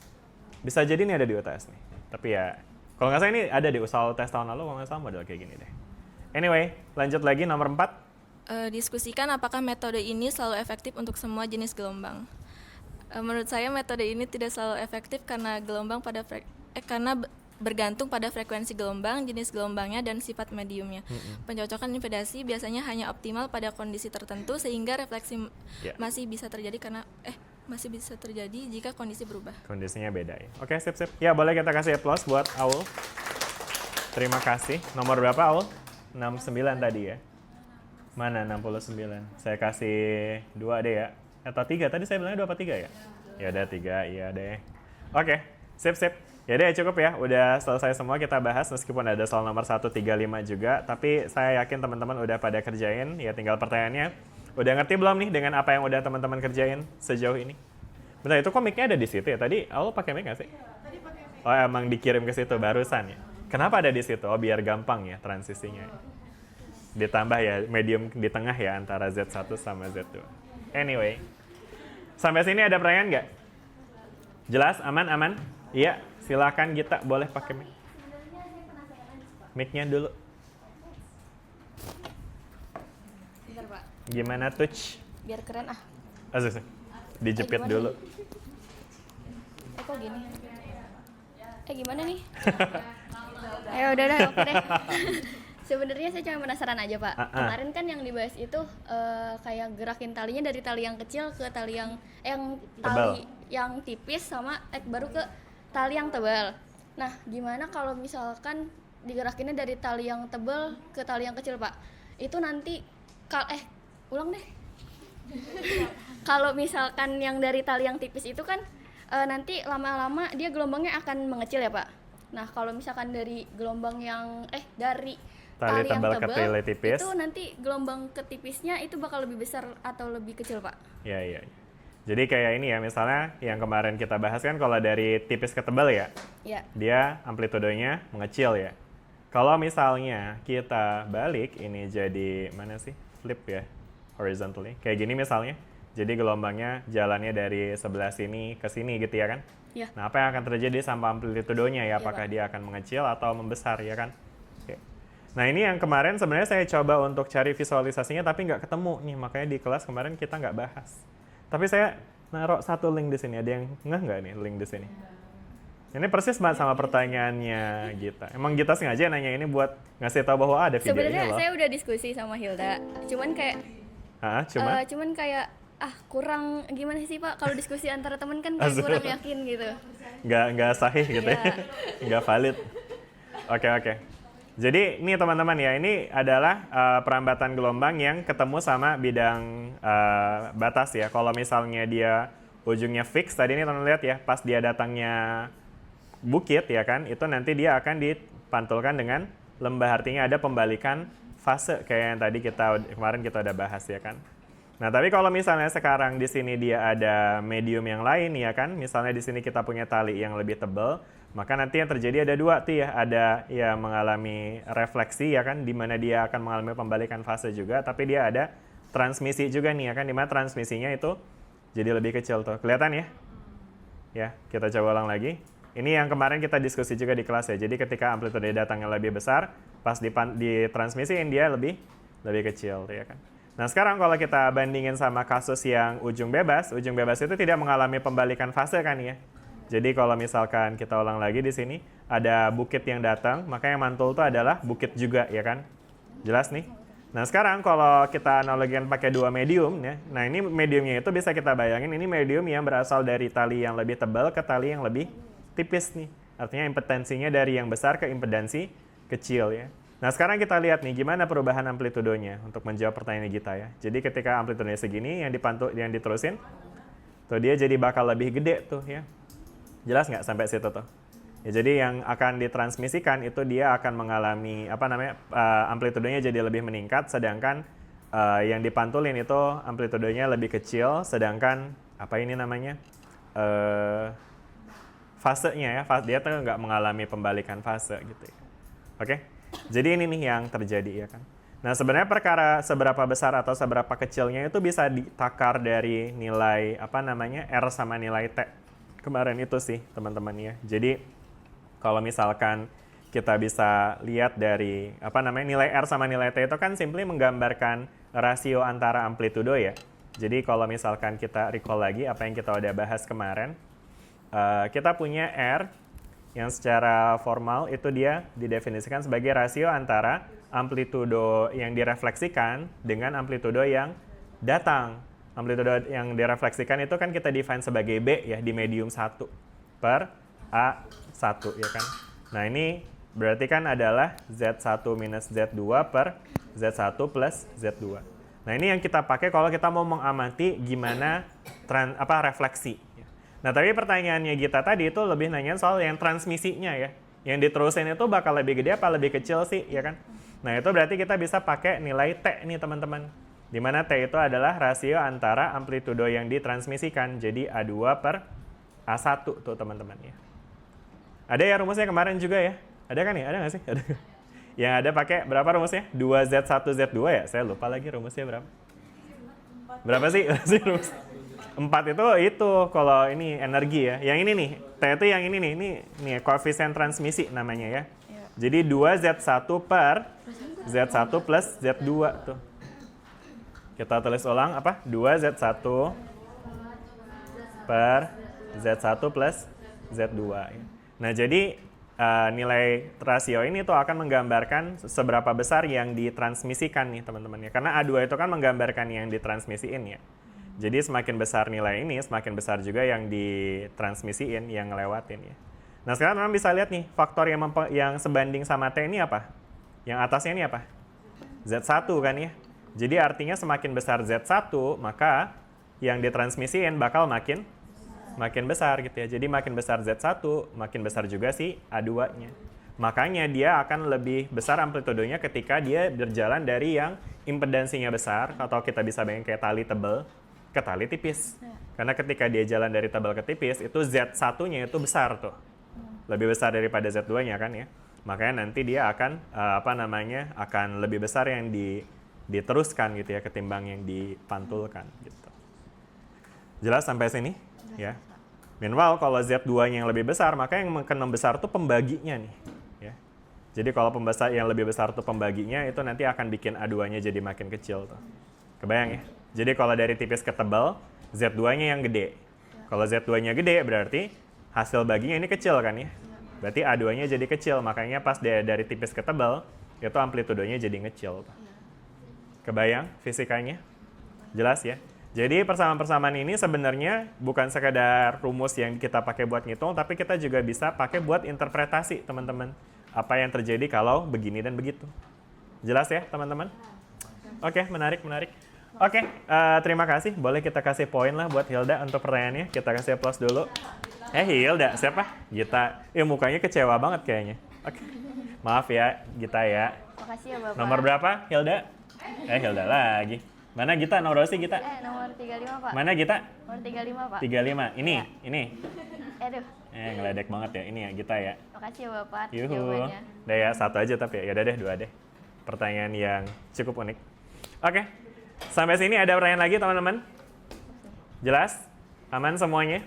Bisa jadi ini ada di UTS nih. Tapi ya, kalau nggak salah ini ada di USAL tes tahun lalu, kalau nggak salah model kayak gini deh. Anyway, lanjut lagi nomor 4. Diskusikan apakah metode ini selalu efektif untuk semua jenis gelombang. Menurut saya metode ini tidak selalu efektif karena bergantung pada frekuensi gelombang, jenis gelombangnya, dan sifat mediumnya. Pencocokan impedasi biasanya hanya optimal pada kondisi tertentu sehingga refleksi masih bisa terjadi jika kondisi berubah. Kondisinya beda ya. Oke, sip. Ya, boleh kita kasih applause buat Aul. Terima kasih. Nomor berapa Aul? 69 tadi ya. Mana 69? Saya kasih 2 deh ya. Atau 3, tadi saya bilangnya 2 apa 3 ya? Ya udah 3, iya deh. Oke, sip. Ya deh cukup ya, udah selesai semua kita bahas meskipun ada soal nomor 135 juga. Tapi saya yakin teman-teman udah pada kerjain, ya tinggal pertanyaannya. Udah ngerti belum nih dengan apa yang udah teman-teman kerjain sejauh ini? Bentar, itu kok mic-nya ada di situ ya? Tadi Aul pakai mic nggak sih? Tadi pakai mic. Oh emang dikirim ke situ barusan ya? Kenapa ada di situ? Oh biar gampang ya transisinya. Ditambah ya medium di tengah ya antara Z1 sama Z2. Anyway, sampai sini ada pertanyaan nggak? Jelas? Aman? Iya, silakan Gita, boleh pakai mic. Mic-nya dulu. Bentar, Pak. Gimana touch? Biar keren ah. Asus, dijepit gimana dulu. Kok gini? Gimana nih? Udah oke deh. Sebenarnya saya cuma penasaran aja Pak. Kemarin kan yang dibahas itu kayak gerakin talinya dari tali yang kecil ke tali yang tali yang tipis sama baru ke tali yang tebal. Nah, gimana kalau misalkan digerakinnya dari tali yang tebal ke tali yang kecil Pak? Itu nanti ulang deh. Kalau misalkan yang dari tali yang tipis itu kan nanti lama-lama dia gelombangnya akan mengecil ya Pak. Nah, kalau misalkan dari gelombang yang dari tali yang tebal ke tali tipis, itu nanti gelombang ketipisnya itu bakal lebih besar atau lebih kecil Pak? Iya. Jadi kayak ini ya, misalnya yang kemarin kita bahas kan kalau dari tipis ke tebal ya, dia amplitudenya mengecil ya. Kalau misalnya kita balik ini jadi mana sih? Flip ya, horizontally. Kayak gini misalnya. Jadi gelombangnya jalannya dari sebelah sini ke sini gitu ya kan? Iya. Nah, apa yang akan terjadi sama amplitudenya ya? Apakah Pak. dia akan mengecil atau membesar ya kan? Oke. Nah, ini yang kemarin sebenarnya saya coba untuk cari visualisasinya tapi nggak ketemu nih. Makanya di kelas kemarin kita nggak bahas. Tapi saya naruh satu link di sini. Ada yang nggak nih link di sini? Ini persis banget sama pertanyaannya Gita. Emang Gita sengaja nanya ini buat ngasih tahu bahwa ada video ini Sebenarnya loh. saya udah diskusi sama Hilda. Cuman kayak cuman kayak kurang gimana sih Pak kalau diskusi antara teman kan kayak kurang yakin gitu. Nggak sahih gitu ya. Nggak valid. Oke. Jadi ini teman-teman ya, ini adalah perambatan gelombang yang ketemu sama bidang batas ya. Kalau misalnya dia ujungnya fix, tadi ini teman-teman lihat ya, pas dia datangnya bukit ya kan, itu nanti dia akan dipantulkan dengan lembah, artinya ada pembalikan fase kayak yang tadi kemarin kita udah bahas ya kan. Nah, tapi kalau misalnya sekarang di sini dia ada medium yang lain ya kan, misalnya di sini kita punya tali yang lebih tebal, Maka nanti yang terjadi ada dua tuh ya, ada ya mengalami refleksi ya kan, di mana dia akan mengalami pembalikan fase juga, tapi dia ada transmisi juga nih ya kan, di mana transmisinya itu jadi lebih kecil tuh. Kelihatan ya? Ya, kita coba ulang lagi. Ini yang kemarin kita diskusi juga di kelas ya. Jadi ketika amplitude datangnya lebih besar, pas ditransmisiin dia lebih kecil tuh ya kan. Nah, sekarang kalau kita bandingin sama kasus yang ujung bebas itu tidak mengalami pembalikan fase kan ya. Jadi kalau misalkan kita ulang lagi di sini, ada bukit yang datang, maka yang mantul itu adalah bukit juga ya kan. Jelas nih? Nah sekarang kalau kita analogikan pakai dua medium, ya, nah ini mediumnya itu bisa kita bayangin, ini medium yang berasal dari tali yang lebih tebal ke tali yang lebih tipis nih. Artinya impedansinya dari yang besar ke impedansi kecil ya. Nah sekarang kita lihat nih gimana perubahan amplitudonya untuk menjawab pertanyaan kita ya. Jadi ketika amplitudenya segini, yang diterusin, tuh dia jadi bakal lebih gede tuh ya. Jelas nggak sampai situ tuh? Ya, jadi yang akan ditransmisikan itu dia akan mengalami amplitudenya jadi lebih meningkat, sedangkan yang dipantulin itu amplitudenya lebih kecil, sedangkan fasenya ya, dia tuh nggak mengalami pembalikan fase gitu ya. Oke, jadi ini nih yang terjadi ya kan. Nah sebenarnya perkara seberapa besar atau seberapa kecilnya itu bisa ditakar dari nilai R sama nilai T. Kemarin itu sih teman-teman ya. Jadi kalau misalkan kita bisa lihat dari nilai R sama nilai T itu kan simply menggambarkan rasio antara amplitudo ya. Jadi kalau misalkan kita recall lagi apa yang kita udah bahas kemarin, kita punya R yang secara formal itu dia didefinisikan sebagai rasio antara amplitudo yang direfleksikan dengan amplitudo yang datang. Amplitudo yang direfleksikan itu kan kita define sebagai B ya di medium 1 per A1 ya kan. Nah ini berarti kan adalah Z1 minus Z2 per Z1 plus Z2. Nah ini yang kita pakai kalau kita mau mengamati gimana refleksi. Nah tapi pertanyaannya Gita tadi itu lebih nanya soal yang transmisinya ya. Yang diterusin itu bakal lebih gede apa lebih kecil sih ya kan. Nah itu berarti kita bisa pakai nilai T nih teman-teman. Di mana T itu adalah rasio antara amplitudo yang ditransmisikan. Jadi A2 per A1 tuh teman-teman ya. Ada ya rumusnya kemarin juga ya? Ada kan ya? Ada nggak sih? Ada. Yang ada pakai berapa rumusnya? 2Z1 Z2 ya? Saya lupa lagi rumusnya berapa. Berapa sih rumus? 4 itu kalau ini energi ya. Yang ini nih, T itu yang ini nih. Ini koefisien transmisi namanya ya. Jadi 2Z1 per Z1 plus Z2 tuh. Kita tulis ulang 2Z1 per Z1 plus Z2. Nah, jadi nilai rasio ini tuh akan menggambarkan seberapa besar yang ditransmisikan nih teman-teman ya. Karena A2 itu kan menggambarkan yang ditransmisiin ya. Jadi semakin besar nilai ini, semakin besar juga yang ditransmisiin, yang ngelewatin ya. Nah, sekarang teman bisa lihat nih, faktor yang sebanding sama T ini apa? Yang atasnya ini apa? Z1 kan ya. Jadi artinya semakin besar Z1, maka yang ditransmisiin bakal makin besar gitu ya. Jadi makin besar Z1, makin besar juga si A2-nya. Makanya dia akan lebih besar amplitudenya ketika dia berjalan dari yang impedansinya besar, atau kita bisa bayangin kayak tali tebal ke tali tipis. Karena ketika dia jalan dari tebal ke tipis, itu Z1-nya itu besar tuh. Lebih besar daripada Z2-nya kan ya. Makanya nanti dia akan akan lebih besar yang diteruskan gitu ya ketimbang yang dipantulkan gitu. Jelas sampai sini? Ya. Meanwhile kalau Z2-nya yang lebih besar, maka yang makin membesar tuh pembaginya nih, ya. Jadi kalau yang lebih besar tuh pembaginya itu nanti akan bikin A2-nya jadi makin kecil tuh. Kebayang ya? Jadi kalau dari tipis ke tebal, Z2-nya yang gede. Kalau Z2-nya gede berarti hasil baginya ini kecil kan ya? Berarti A2-nya jadi kecil, makanya pas dari tipis ke tebal, itu amplitudonya jadi ngecil tuh. Kebayang fisikanya? Jelas ya? Jadi persamaan-persamaan ini sebenarnya bukan sekedar rumus yang kita pakai buat ngitung, tapi kita juga bisa pakai buat interpretasi teman-teman. Apa yang terjadi kalau begini dan begitu. Jelas ya teman-teman? Oke, menarik. Oke, terima kasih. Boleh kita kasih poin lah buat Hilda untuk pertanyaannya. Kita kasih plus dulu. Hilda, siapa? Gita. Mukanya kecewa banget kayaknya. Oke. Maaf ya, Gita ya. Makasih ya Bapak. Nomor berapa, Hilda? Hilda lagi. Mana Gita? Nomor berapa sih Gita? Nomor 35 Pak. Mana Gita? Nomor 35 Pak. 35. Ini, Ya. ini. Aduh. Ngeledek banget ya. Ini ya kita ya. Makasih ya Bapak Yuhu. jawabannya. Udah ya, satu aja tapi ya. Yaudah deh, dua deh. Pertanyaan yang cukup unik. Oke. Sampai sini ada pertanyaan lagi teman-teman? Jelas? Aman semuanya?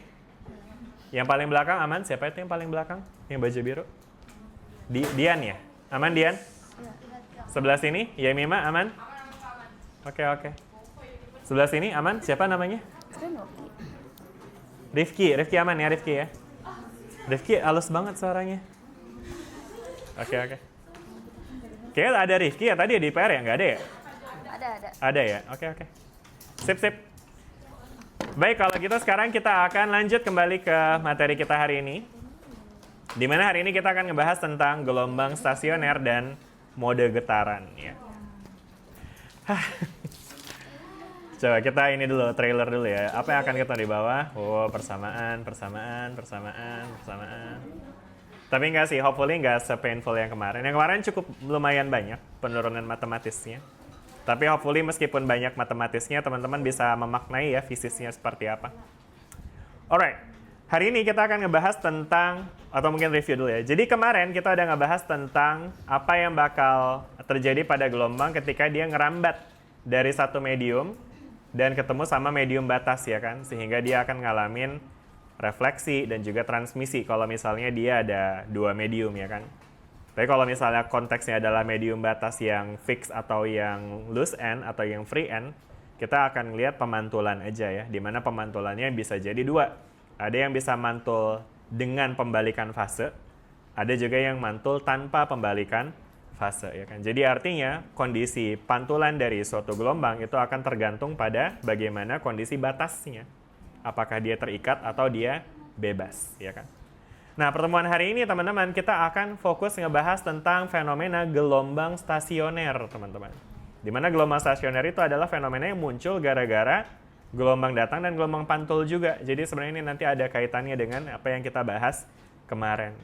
Yang paling belakang aman? Siapa itu yang paling belakang? Yang baju biru? Dian ya? Aman Dian? Sebelah sini? Yemima aman? Oke. Sebelah sini aman? Siapa namanya? Rifki aman ya Rifki ya? Rifki halus banget suaranya. Oke. Kayaknya ada Rifki ya tadi di PR ya? Nggak ada ya? Ada. Ada ya? Oke. Sip. Baik, kalau gitu sekarang kita akan lanjut kembali ke materi kita hari ini. Di mana hari ini kita akan ngebahas tentang gelombang stasioner dan mode getaran ya. Coba kita ini dulu, trailer dulu ya. Apa yang akan kita di bawah? Oh, persamaan. Tapi enggak sih, hopefully enggak se-painful yang kemarin. Yang kemarin cukup lumayan banyak penurunan matematisnya. Tapi hopefully meskipun banyak matematisnya, teman-teman bisa memaknai ya fisiknya seperti apa. Alright, hari ini kita akan ngebahas tentang, atau mungkin review dulu ya. Jadi kemarin kita udah ngebahas tentang apa yang bakal terjadi pada gelombang ketika dia ngerambat dari satu medium dan ketemu sama medium batas ya kan. Sehingga dia akan ngalamin refleksi dan juga transmisi kalau misalnya dia ada dua medium ya kan. Tapi kalau misalnya konteksnya adalah medium batas yang fix atau yang loose end atau yang free end, kita akan lihat pemantulan aja ya, di mana pemantulannya bisa jadi dua. Ada yang bisa mantul dengan pembalikan fase, ada juga yang mantul tanpa pembalikan fase ya kan. Jadi artinya kondisi pantulan dari suatu gelombang itu akan tergantung pada bagaimana kondisi batasnya. Apakah dia terikat atau dia bebas ya kan. Nah, pertemuan hari ini teman-teman kita akan fokus ngebahas tentang fenomena gelombang stasioner, teman-teman. Di mana gelombang stasioner itu adalah fenomena yang muncul gara-gara gelombang datang dan gelombang pantul juga. Jadi sebenarnya ini nanti ada kaitannya dengan apa yang kita bahas kemarin.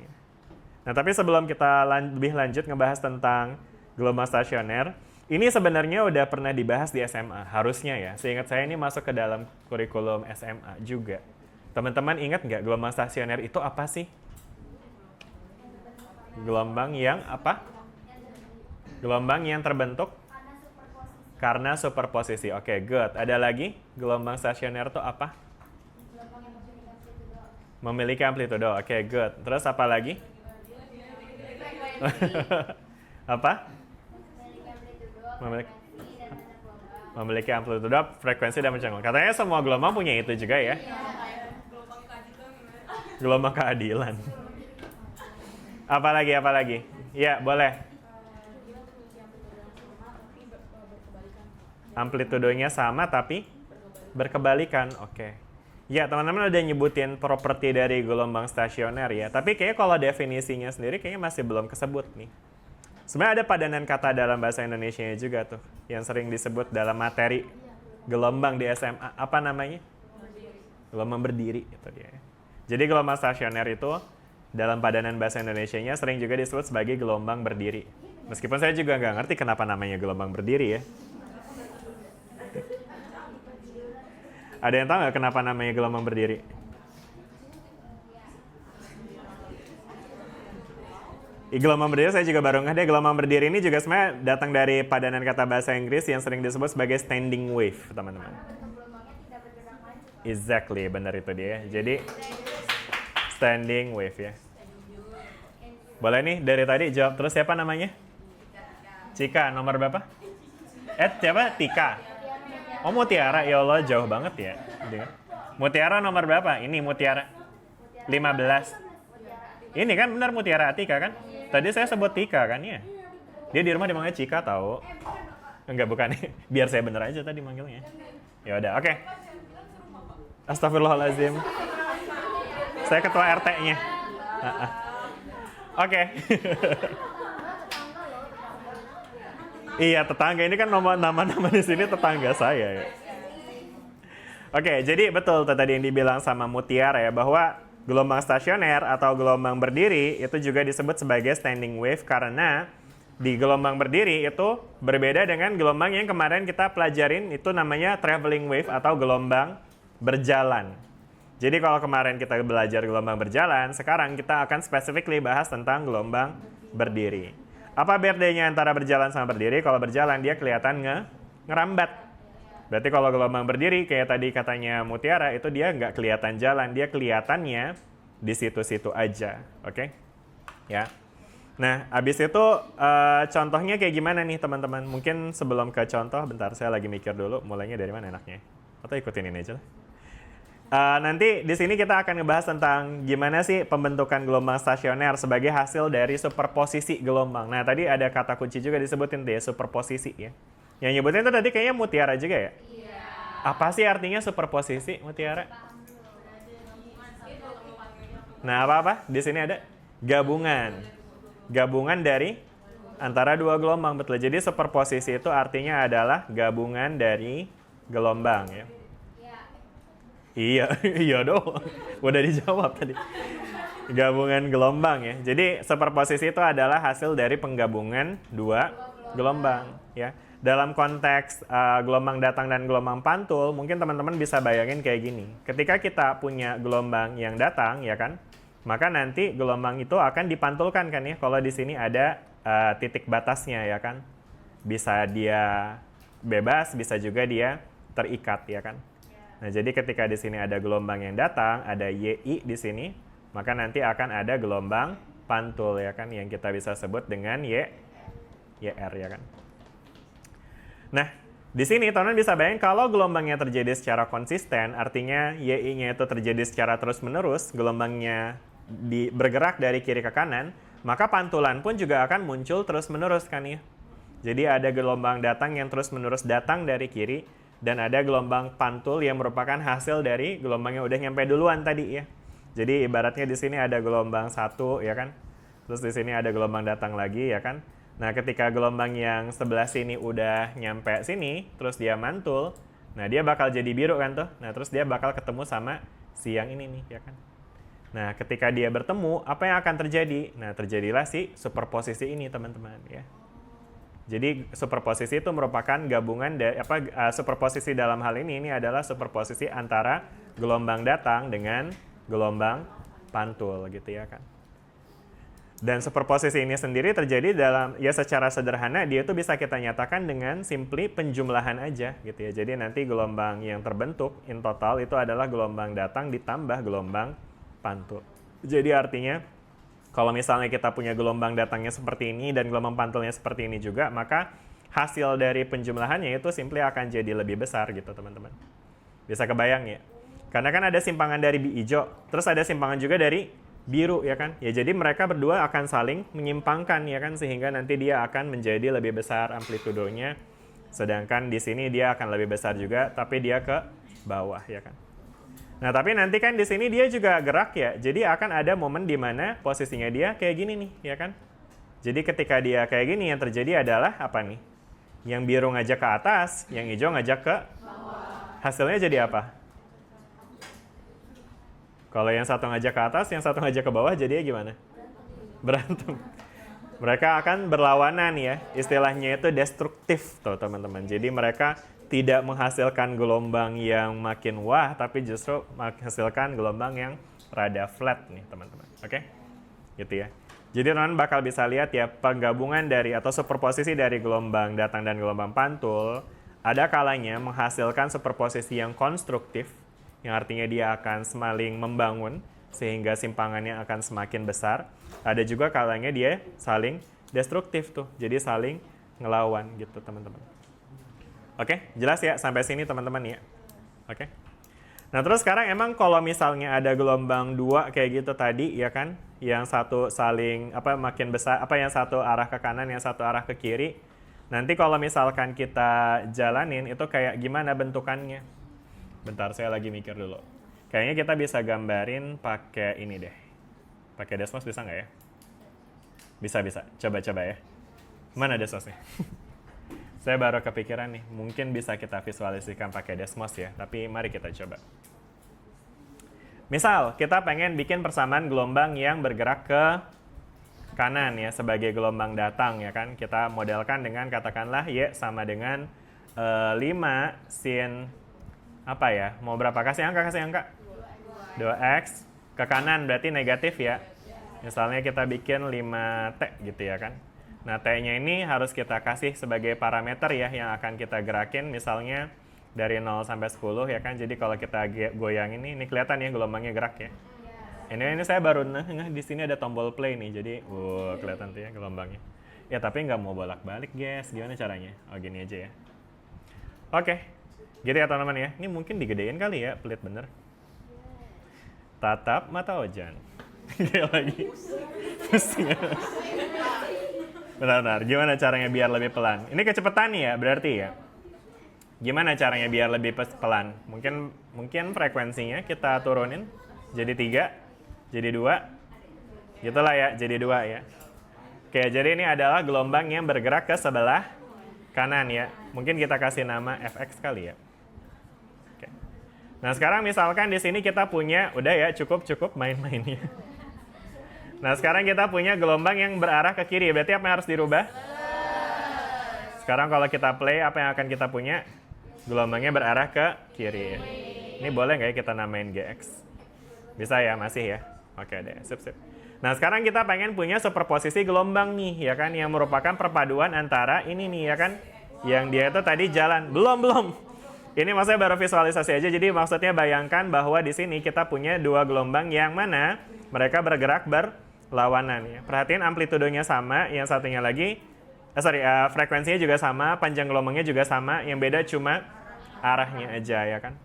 Nah, tapi sebelum kita lebih lanjut ngebahas tentang gelombang stasioner, ini sebenarnya udah pernah dibahas di SMA, harusnya ya. Seingat saya ini masuk ke dalam kurikulum SMA juga. Teman-teman ingat nggak gelombang stasioner itu apa sih? Gelombang yang apa? Gelombang yang terbentuk karena superposisi. Oke, good. Ada lagi? Gelombang stasioner itu apa? Memiliki amplitudo. Oke, good. Terus apa lagi? Apa? Memiliki amplitudo, frekuensi dan mencengkung. Katanya semua gelombang punya itu juga ya. Gelombang keadilan. Apalagi? Ya, boleh. Amplitudonya sama tapi berkebalikan. Oke. Ya, teman-teman udah nyebutin properti dari gelombang stasioner ya. Tapi kayaknya kalau definisinya sendiri kayaknya masih belum kesebut nih. Sebenarnya ada padanan kata dalam bahasa Indonesianya juga tuh. Yang sering disebut dalam materi gelombang di SMA. Apa namanya? Gelombang berdiri. Itu dia. Jadi gelombang stasioner itu dalam padanan bahasa Indonesianya sering juga disebut sebagai gelombang berdiri. Meskipun saya juga nggak ngerti kenapa namanya gelombang berdiri ya. Ada yang tahu nggak kenapa namanya gelombang berdiri? Gelombang berdiri saya juga baru nggak deh. Gelombang berdiri ini juga sebenarnya datang dari padanan kata bahasa Inggris yang sering disebut sebagai standing wave, teman-teman. Exactly, benar itu dia. Jadi standing wave ya. Boleh nih dari tadi jawab terus siapa namanya? Cika, nomor berapa? Siapa? Tika. Oh, Mutiara. Ya Allah, jauh banget ya. Mutiara nomor berapa? Ini Mutiara. 15. Ini kan benar Mutiara Atika kan? Tadi saya sebut Tika kan ya? Dia di rumah dipanggil Cika tahu. Enggak, bukan. Biar saya bener aja tadi manggilnya. Ya udah, oke. Astagfirullahalazim. Saya ketua RT-nya. Oke. Iya, tetangga ini kan nama-nama di sini tetangga saya ya. Oke, jadi betul tadi yang dibilang sama Mutiara ya, bahwa gelombang stasioner atau gelombang berdiri itu juga disebut sebagai standing wave karena di gelombang berdiri itu berbeda dengan gelombang yang kemarin kita pelajarin, itu namanya traveling wave atau gelombang berjalan. Jadi kalau kemarin kita belajar gelombang berjalan, sekarang kita akan specifically bahas tentang gelombang berdiri. Apa bedanya antara berjalan sama berdiri? Kalau berjalan dia kelihatan ngerambat. Berarti kalau gelombang berdiri kayak tadi katanya Mutiara itu dia nggak kelihatan jalan, dia kelihatannya di situ-situ aja, oke? Ya. Nah, abis itu contohnya kayak gimana nih teman-teman? Mungkin sebelum ke contoh, bentar saya lagi mikir dulu mulainya dari mana enaknya. Atau ikutin ini aja lah. Nanti di sini kita akan ngebahas tentang gimana sih pembentukan gelombang stasioner sebagai hasil dari superposisi gelombang. Nah, tadi ada kata kunci juga disebutin tuh ya, superposisi ya. Yang nyebutin itu tadi kayaknya Mutiara juga ya? Iya. Apa sih artinya superposisi, Mutiara? Nah, apa-apa? Di sini ada gabungan. Gabungan dari antara dua gelombang, betul. Jadi superposisi itu artinya adalah gabungan dari gelombang ya. Iya, iya dong. Udah dijawab tadi. Gabungan gelombang ya. Jadi superposisi itu adalah hasil dari penggabungan dua gelombang ya. Dalam konteks gelombang datang dan gelombang pantul, mungkin teman-teman bisa bayangin kayak gini. Ketika kita punya gelombang yang datang ya kan, maka nanti gelombang itu akan dipantulkan kan ya. Kalau di sini ada titik batasnya ya kan. Bisa dia bebas, bisa juga dia terikat ya kan. Nah, jadi ketika di sini ada gelombang yang datang, ada YI di sini, maka nanti akan ada gelombang pantul ya kan yang kita bisa sebut dengan YR ya kan. Nah, di sini teman-teman bisa bayangin kalau gelombangnya terjadi secara konsisten, artinya YI-nya itu terjadi secara terus-menerus, gelombangnya bergerak dari kiri ke kanan, maka pantulan pun juga akan muncul terus-menerus kan ya. Jadi ada gelombang datang yang terus-menerus datang dari kiri, dan ada gelombang pantul yang merupakan hasil dari gelombang yang udah nyampe duluan tadi ya. Jadi ibaratnya di sini ada gelombang satu ya kan. Terus di sini ada gelombang datang lagi ya kan. Nah, ketika gelombang yang sebelah sini udah nyampe sini, terus dia mantul, nah dia bakal jadi biru kan tuh. Nah, terus dia bakal ketemu sama si yang ini nih ya kan. Nah, ketika dia bertemu, apa yang akan terjadi? Nah, terjadilah si superposisi ini teman-teman ya. Jadi superposisi itu merupakan gabungan dari superposisi dalam hal ini adalah superposisi antara gelombang datang dengan gelombang pantul gitu ya kan. Dan superposisi ini sendiri terjadi dalam ya secara sederhana dia itu bisa kita nyatakan dengan simply penjumlahan aja gitu ya. Jadi nanti gelombang yang terbentuk in total itu adalah gelombang datang ditambah gelombang pantul. Jadi artinya kalau misalnya kita punya gelombang datangnya seperti ini dan gelombang pantulnya seperti ini juga, maka hasil dari penjumlahannya itu simply akan jadi lebih besar gitu teman-teman. Bisa kebayang ya? Karena kan ada simpangan dari hijau, terus ada simpangan juga dari biru ya kan? Ya jadi mereka berdua akan saling menyimpangkan ya kan, sehingga nanti dia akan menjadi lebih besar amplitudonya. Sedangkan di sini dia akan lebih besar juga, tapi dia ke bawah ya kan? Nah, tapi nanti kan di sini dia juga gerak ya. Jadi akan ada momen di mana posisinya dia kayak gini nih, ya kan? Jadi ketika dia kayak gini yang terjadi adalah apa nih? Yang biru ngajak ke atas, yang hijau ngajak ke bawah. Hasilnya jadi apa? Kalau yang satu ngajak ke atas, yang satu ngajak ke bawah, jadinya gimana? Berantem. Mereka akan berlawanan ya. Istilahnya itu destruktif tuh teman-teman. Jadi mereka tidak menghasilkan gelombang yang makin wah, tapi justru menghasilkan gelombang yang rada flat nih teman-teman. Oke? Gitu ya. Jadi teman-teman bakal bisa lihat ya penggabungan dari atau superposisi dari gelombang datang dan gelombang pantul ada kalanya menghasilkan superposisi yang konstruktif, yang artinya dia akan semaling membangun sehingga simpangannya akan semakin besar. Ada juga kalanya dia saling destruktif tuh, jadi saling ngelawan gitu teman-teman. Oke, jelas ya sampai sini teman-teman ya. Oke. Nah, terus sekarang emang kalau misalnya ada gelombang dua kayak gitu tadi ya kan, yang satu saling makin besar, yang satu arah ke kanan, yang satu arah ke kiri. Nanti kalau misalkan kita jalanin itu kayak gimana bentukannya? Bentar, saya lagi mikir dulu. Kayaknya kita bisa gambarin pakai ini deh. Pakai Desmos bisa nggak ya? Bisa. Coba ya. Mana Desmosnya? Saya baru kepikiran nih, mungkin bisa kita visualisasikan pakai Desmos ya, tapi mari kita coba. Misal, kita pengen bikin persamaan gelombang yang bergerak ke kanan ya, sebagai gelombang datang ya kan. Kita modelkan dengan katakanlah Y sama dengan 5 sin, mau berapa? Kasih angka. 2x ke kanan berarti negatif ya. Misalnya kita bikin 5t gitu ya kan. Nah, t-nya ini harus kita kasih sebagai parameter ya yang akan kita gerakin misalnya dari 0 sampai 10 ya kan. Jadi kalau kita goyang ini kelihatan ya gelombangnya gerak ya. Ini saya baru di sini ada tombol play nih. Jadi kelihatan tuh ya gelombangnya. Ya tapi nggak mau bolak-balik guys. Gimana caranya? Oh gini aja ya. Oke. Gitu ya teman-teman ya. Ini mungkin digedein kali ya, pelit bener. Tatap mata Ojan. Kayak lagi. Pusing. Benar-benar. Gimana caranya biar lebih pelan? Ini kecepatan ya berarti ya. Gimana caranya biar lebih pelan? Mungkin frekuensinya kita turunin jadi 3, jadi 2. Gitulah ya, jadi 2 ya. Oke, jadi ini adalah gelombang yang bergerak ke sebelah kanan ya. Mungkin kita kasih nama fx kali ya. Oke. Nah, sekarang misalkan di sini kita punya, udah ya, cukup main-mainnya. Nah, sekarang kita punya gelombang yang berarah ke kiri. Berarti apa yang harus dirubah? Sekarang kalau kita play, apa yang akan kita punya? Gelombangnya berarah ke kiri. Ini boleh nggak ya kita namain GX? Bisa ya, masih ya? Oke deh, sip. Nah, sekarang kita pengen punya superposisi gelombang nih, ya kan? Yang merupakan perpaduan antara ini nih, ya kan? Yang dia itu tadi jalan. Belum. Ini maksudnya baru visualisasi aja. Jadi maksudnya bayangkan bahwa di sini kita punya dua gelombang yang mana mereka bergerak berlawanan ya. Perhatiin amplitudenya sama, yang satunya lagi frekuensinya juga sama, panjang gelombangnya juga sama, yang beda cuma arahnya aja ya kan.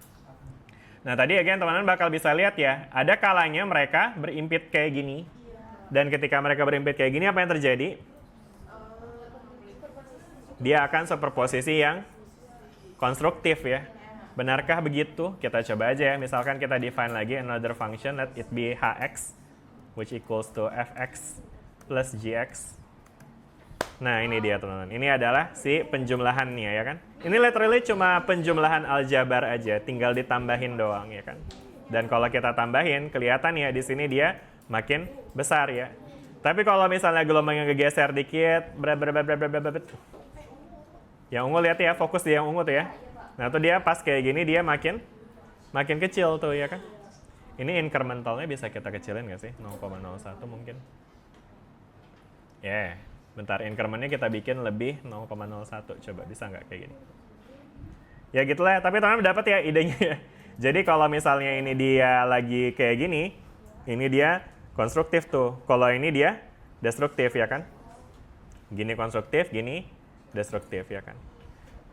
Nah tadi again teman-teman bakal bisa lihat ya, ada kalanya mereka berimpit kayak gini, dan ketika mereka berimpit kayak gini apa yang terjadi? Dia akan superposisi yang konstruktif ya. Benarkah begitu? Kita coba aja ya, misalkan kita define lagi another function, let it be hx, which equals to fx plus gx. Nah ini dia teman-teman, ini adalah si penjumlahannya ya kan. Ini literally cuma penjumlahan aljabar aja, tinggal ditambahin doang ya kan. Dan kalau kita tambahin, kelihatan ya di sini dia makin besar ya. Tapi kalau misalnya gelombangnya geser dikit, yang ungu lihat ya, fokus di yang ungu tuh ya. Nah tuh dia pas kayak gini dia makin kecil tuh ya kan. Ini incrementalnya bisa kita kecilin nggak sih? 0,01 mungkin. Ya. Bentar, incrementnya kita bikin lebih 0,01. Coba, bisa nggak kayak gini? Ya gitulah, tapi teman-teman dapat ya idenya ya. Jadi kalau misalnya ini dia lagi kayak gini, ini dia konstruktif tuh. Kalau ini dia destruktif ya kan? Gini konstruktif, gini destruktif ya kan?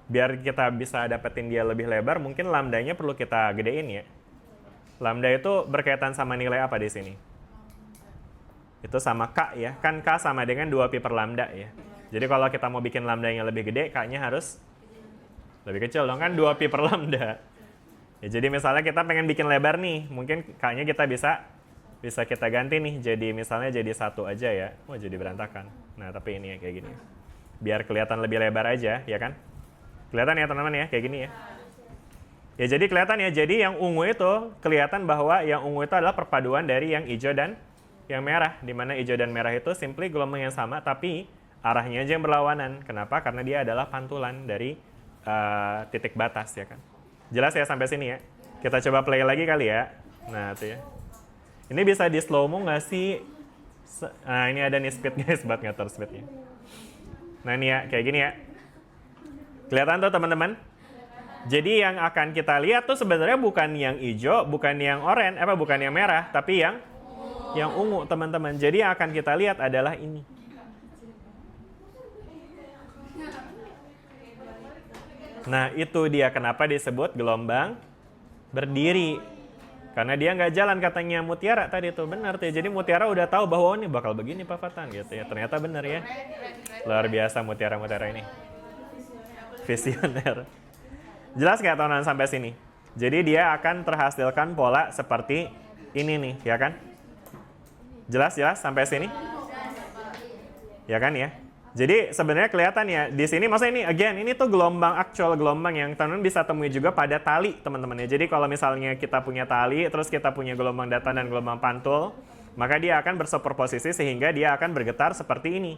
Biar kita bisa dapetin dia lebih lebar, mungkin lambdanya perlu kita gedein ya. Lambda itu berkaitan sama nilai apa di sini? Itu sama K ya, kan K sama dengan 2pi per lambda ya. Jadi kalau kita mau bikin lambdanya lebih gede, K-nya harus lebih kecil dong, kan 2pi per lambda. Ya, jadi misalnya kita pengen bikin lebar nih, mungkin K-nya kita bisa kita ganti nih, jadi misalnya jadi 1 aja ya. Oh jadi berantakan. Nah tapi ini ya kayak gini. Biar kelihatan lebih lebar aja, ya kan? Kelihatan ya teman-teman ya, kayak gini ya. Ya jadi kelihatan ya, jadi yang ungu itu kelihatan bahwa yang ungu itu adalah perpaduan dari yang hijau dan yang merah, di mana hijau dan merah itu simply gelombang yang sama, tapi arahnya aja yang berlawanan. Kenapa? Karena dia adalah pantulan dari titik batas, ya kan? Jelas ya sampai sini ya? Kita coba play lagi kali ya. Nah, itu ya. Ini bisa di slow-mo nggak sih? Nah, ini ada nih speed guys, buat ngatur speednya. Nah, ini ya, kayak gini ya. Kelihatan tuh teman-teman? Jadi yang akan kita lihat tuh sebenarnya bukan yang hijau, bukan yang oranye, bukan yang merah, tapi yang ungu teman-teman. Jadi yang akan kita lihat adalah ini. Nah itu dia kenapa disebut gelombang berdiri. Karena dia nggak jalan katanya Mutiara tadi tuh. Benar tuh. Jadi Mutiara udah tahu bahwa ini bakal begini Pak Fatan gitu ya. Ternyata benar ya. Luar biasa Mutiara ini. Visioner. Jelas nggak teman-teman sampai sini? Jadi dia akan terhasilkan pola seperti ini nih, ya kan? Jelas sampai sini? Ya kan ya? Jadi sebenarnya kelihatan ya di sini, maksudnya ini again ini tuh actual gelombang yang teman-teman bisa temui juga pada tali teman-teman ya. Jadi kalau misalnya kita punya tali terus kita punya gelombang datar dan gelombang pantul, maka dia akan bersuperposisi sehingga dia akan bergetar seperti ini.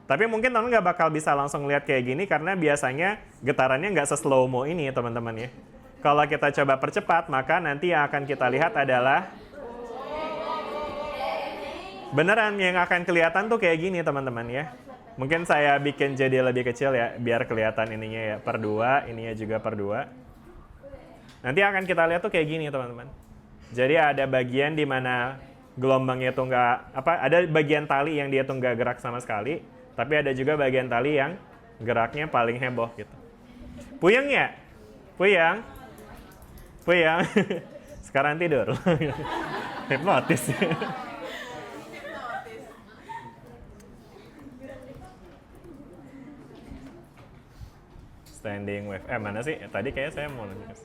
Tapi mungkin teman-teman nggak bakal bisa langsung lihat kayak gini karena biasanya getarannya nggak se-slow-mo ini teman-teman ya. Kalau kita coba percepat, maka nanti yang akan kita lihat adalah beneran yang akan kelihatan tuh kayak gini teman-teman ya. Mungkin saya bikin jadi lebih kecil ya, biar kelihatan ininya ya per 2, ininya juga per 2. Nanti akan kita lihat tuh kayak gini teman-teman. Jadi ada bagian di mana gelombangnya tuh ada bagian tali yang dia tuh nggak gerak sama sekali, tapi ada juga bagian tali yang geraknya paling heboh gitu. Puyeng ya? Puyeng? Puyeng? Sekarang tidur. Hipnotis. Standing wave. Mana sih? Tadi kayak saya mau nulis.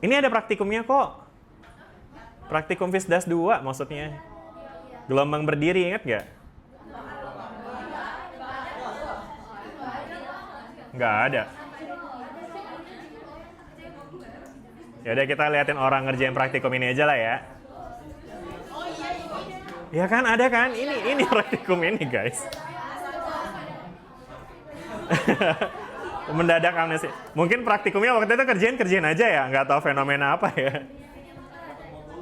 Ini ada praktikumnya kok. Praktikum Fisdas 2 maksudnya. Gelombang berdiri, ingat nggak? Nggak ada. Ya udah kita liatin orang ngerjain praktikum ini aja lah ya. Ya kan ada kan? Ini praktikum ini guys. Mendadak amnesi. Mungkin praktikumnya waktu itu kerjain aja ya, nggak tahu fenomena apa ya.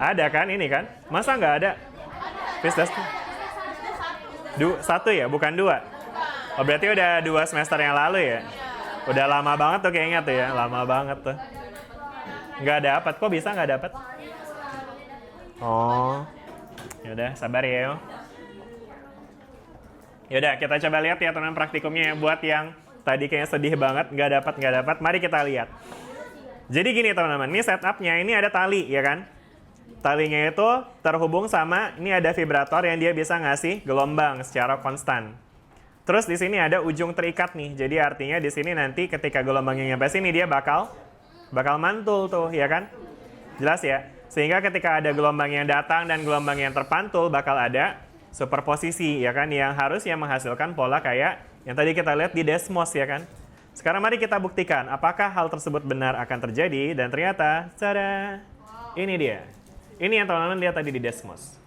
Ada kan ini kan? Masa nggak ada? Fisdas 1 ya, bukan 2. Oh berarti udah 2 semester yang lalu ya. Udah lama banget tuh kayaknya tuh ya, lama banget tuh. Nggak dapat, kok bisa nggak dapat? Oh, yaudah sabar ya yo. Yaudah kita coba lihat ya teman praktikumnya ya. Buat yang tadi kayaknya sedih banget nggak dapat. Mari kita lihat. Jadi gini teman-teman, ini setupnya ini ada tali ya kan? Talinya itu terhubung sama ini ada vibrator yang dia bisa ngasih gelombang secara konstan. Terus di sini ada ujung terikat nih. Jadi artinya di sini nanti ketika gelombangnya nyampe sini dia bakal mantul tuh ya kan? Jelas ya? Sehingga ketika ada gelombang yang datang dan gelombang yang terpantul bakal ada superposisi ya kan, yang harusnya menghasilkan pola kayak yang tadi kita lihat di Desmos ya kan. Sekarang mari kita buktikan apakah hal tersebut benar akan terjadi, dan ternyata tada, ini dia. Ini yang teman-teman lihat tadi di Desmos.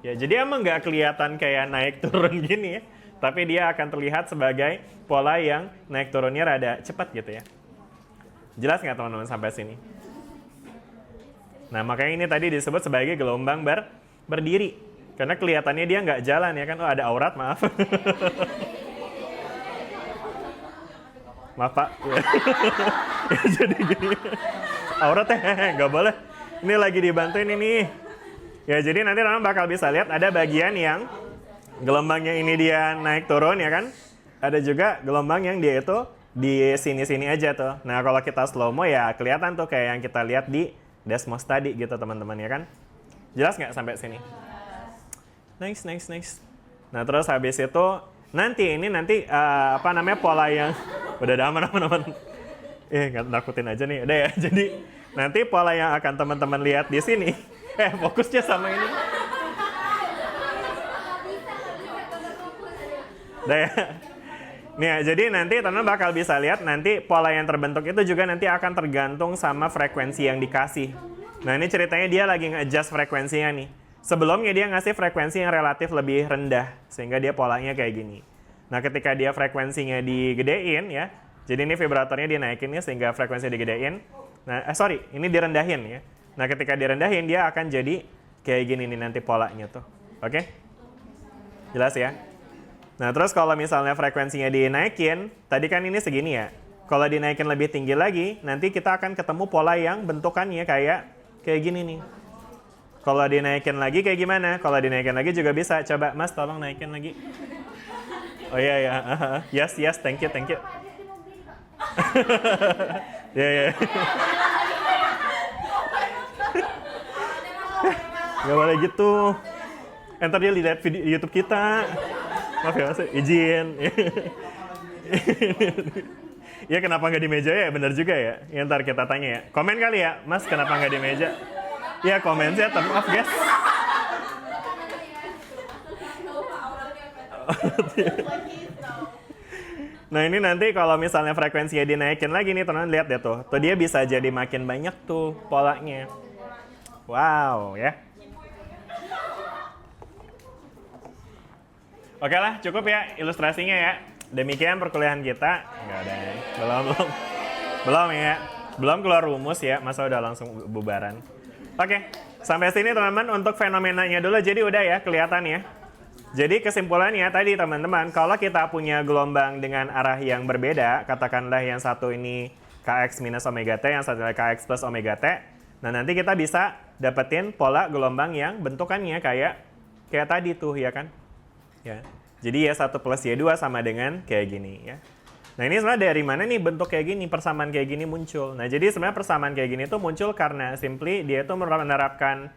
Ya, jadi emang nggak kelihatan kayak naik turun gini ya, tapi dia akan terlihat sebagai pola yang naik turunnya rada cepat gitu ya. Jelas nggak teman-teman sampai sini? Nah makanya ini tadi disebut sebagai gelombang berdiri. Karena kelihatannya dia nggak jalan ya kan. Oh ada aurat, maaf. Maaf Pak. Ya, jadi gini. Auratnya nggak boleh. Ini lagi dibantuin ini. Ya jadi nanti teman bakal bisa lihat ada bagian yang gelombangnya ini dia naik turun ya kan. Ada juga gelombang yang dia itu di sini-sini aja tuh. Nah kalau kita slow mo ya kelihatan tuh kayak yang kita lihat di Desmos tadi gitu teman-teman ya kan. Jelas nggak sampai sini? Nice. Nah terus habis itu nanti pola yang udah aman. Nggak nakutin aja nih. Udah ya. Jadi nanti pola yang akan teman-teman lihat di sini. Fokusnya sama ini. Udah ya. Nih ya, jadi nanti teman-teman bakal bisa lihat nanti pola yang terbentuk itu juga nanti akan tergantung sama frekuensi yang dikasih. Nah ini ceritanya dia lagi nge-adjust frekuensinya nih. Sebelumnya dia ngasih frekuensi yang relatif lebih rendah, sehingga dia polanya kayak gini. Nah ketika dia frekuensinya digedein ya, jadi ini vibratornya dinaikin ya sehingga frekuensinya digedein. Nah ini direndahin ya. Nah ketika direndahin dia akan jadi kayak gini nih nanti polanya tuh. Oke? Jelas ya? Nah terus kalau misalnya frekuensinya dinaikin, tadi kan ini segini ya. Kalau dinaikin lebih tinggi lagi, nanti kita akan ketemu pola yang bentukannya kayak gini nih. Kalau dinaikin lagi kayak gimana? Kalau dinaikin lagi juga bisa. Coba Mas tolong naikin lagi. Oh iya ya. Yes, thank you. Ya. Gak boleh gitu. Ntar dia lihat video YouTube kita. Maaf ya Mas, izin. Ya kenapa nggak di meja ya? Bener juga ya. Ya ntar kita tanya ya. Komen kali ya, Mas kenapa nggak di meja? Ya komen saya, maaf guys. Nah ini nanti kalau misalnya frekuensinya dinaikin lagi nih teman-teman lihat deh tuh. Tuh dia bisa jadi makin banyak tuh polanya. Wow ya. Oke lah cukup ya ilustrasinya ya. Demikian perkuliahan kita. Enggak ada. Belum ya. Belum keluar rumus ya, masa udah langsung bubaran. Oke, sampai sini teman-teman untuk fenomenanya dulu. Jadi udah ya, kelihatan ya. Jadi kesimpulannya tadi teman-teman, kalau kita punya gelombang dengan arah yang berbeda, katakanlah yang satu ini Kx minus omega T, yang satu Kx plus omega T. Nah nanti kita bisa dapetin pola gelombang yang bentukannya kayak tadi tuh ya kan. Ya. Jadi Y1 plus Y2 sama dengan kayak gini ya. Nah ini sebenarnya dari mana nih bentuk kayak gini, persamaan kayak gini muncul. Nah jadi sebenarnya persamaan kayak gini tuh muncul karena simply dia itu menerapkan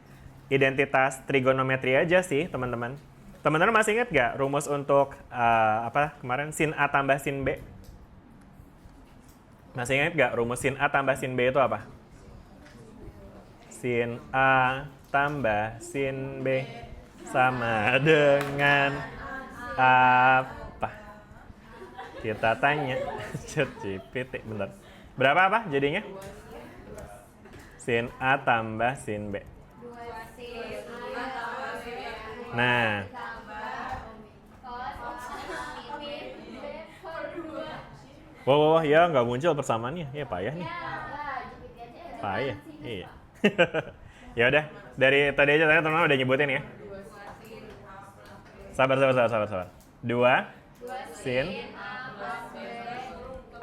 identitas trigonometri aja sih teman-teman. Teman-teman masih ingat gak rumus untuk apa kemarin sin A tambah sin B? Masih ingat gak rumus sin A tambah sin B itu apa? Sin A tambah sin B sama dengan apa? Kita tanya ChatGPT, bentar. Berapa apa jadinya? Sin A tambah sin B. Nah. Wow, ya nggak muncul persamaannya. Ya payah nih. Payah. Iya. Ya udah, dari tadi aja teman-teman udah nyebutin ya. Sabar. 2 sin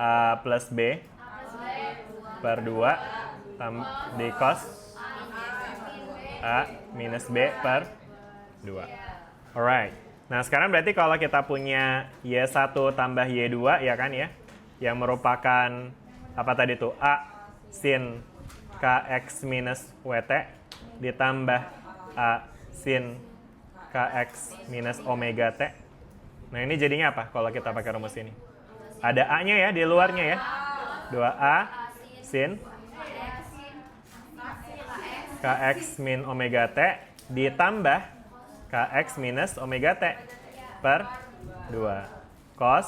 A plus B per 2 di cos A minus B per 2. Alright. Nah sekarang berarti kalau kita punya Y1 tambah Y2 ya kan ya, yang merupakan apa tadi tuh A sin Kx minus Wt ditambah A sin Kx minus omega T. Nah ini jadinya apa kalau kita pakai rumus ini? Ada A-nya ya di luarnya ya. 2A sin Kx min omega T ditambah Kx minus omega T per 2 cos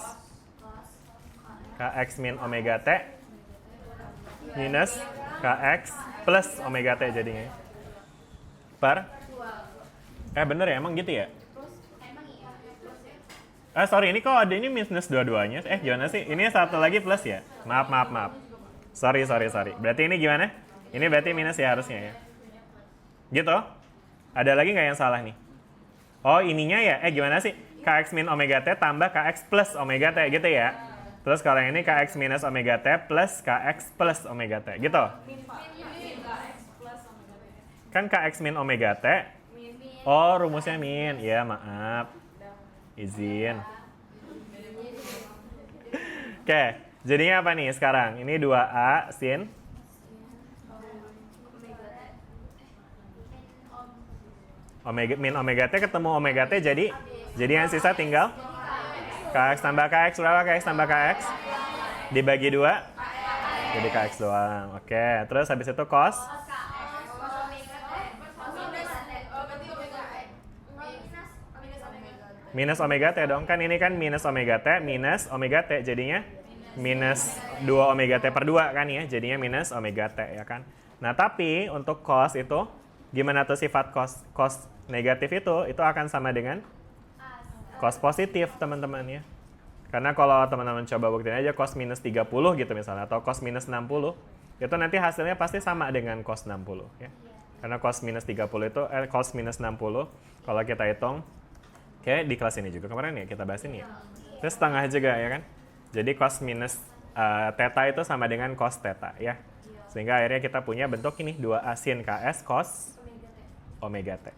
Kx min omega T minus Kx plus omega T jadinya per bener ya emang gitu ya? Sorry, ini kok ada ini minus dua-duanya? Gimana sih? Ini satu lagi plus ya? Maaf. Sorry. Berarti ini gimana? Ini berarti minus ya harusnya ya? Gitu? Ada lagi nggak yang salah nih? Oh, ininya ya? Gimana sih? Kx min omega T tambah Kx plus omega T gitu ya? Terus kalau yang ini Kx minus omega T plus Kx plus omega T gitu? Kan Kx min omega T. Oh, rumusnya min. Ya, maaf. Izin. Oke, jadinya apa nih sekarang? Ini 2A sin min omega T ketemu omega T jadi yang sisa tinggal Kx tambah Kx. Berapa Kx tambah Kx? Dibagi 2 jadi Kx doang. Oke, terus habis itu cos minus omega T dong, kan ini kan minus omega T jadinya minus 2 omega T per 2 kan ya, jadinya minus omega T ya kan. Nah tapi untuk cos itu gimana tuh sifat cos? Cos negatif itu akan sama dengan cos positif teman-teman ya. Karena kalau teman-teman coba buktiin aja cos minus 30 gitu misalnya, atau cos minus 60, itu nanti hasilnya pasti sama dengan cos 60 ya. Karena cos minus 30 itu, cos minus 60 kalau kita hitung, kayak di kelas ini juga kemarin ya kita bahas ini ya. Terus setengah juga ya kan. Jadi cos minus theta itu sama dengan cos theta ya. Sehingga akhirnya kita punya bentuk ini 2A sin Ks cos omega T.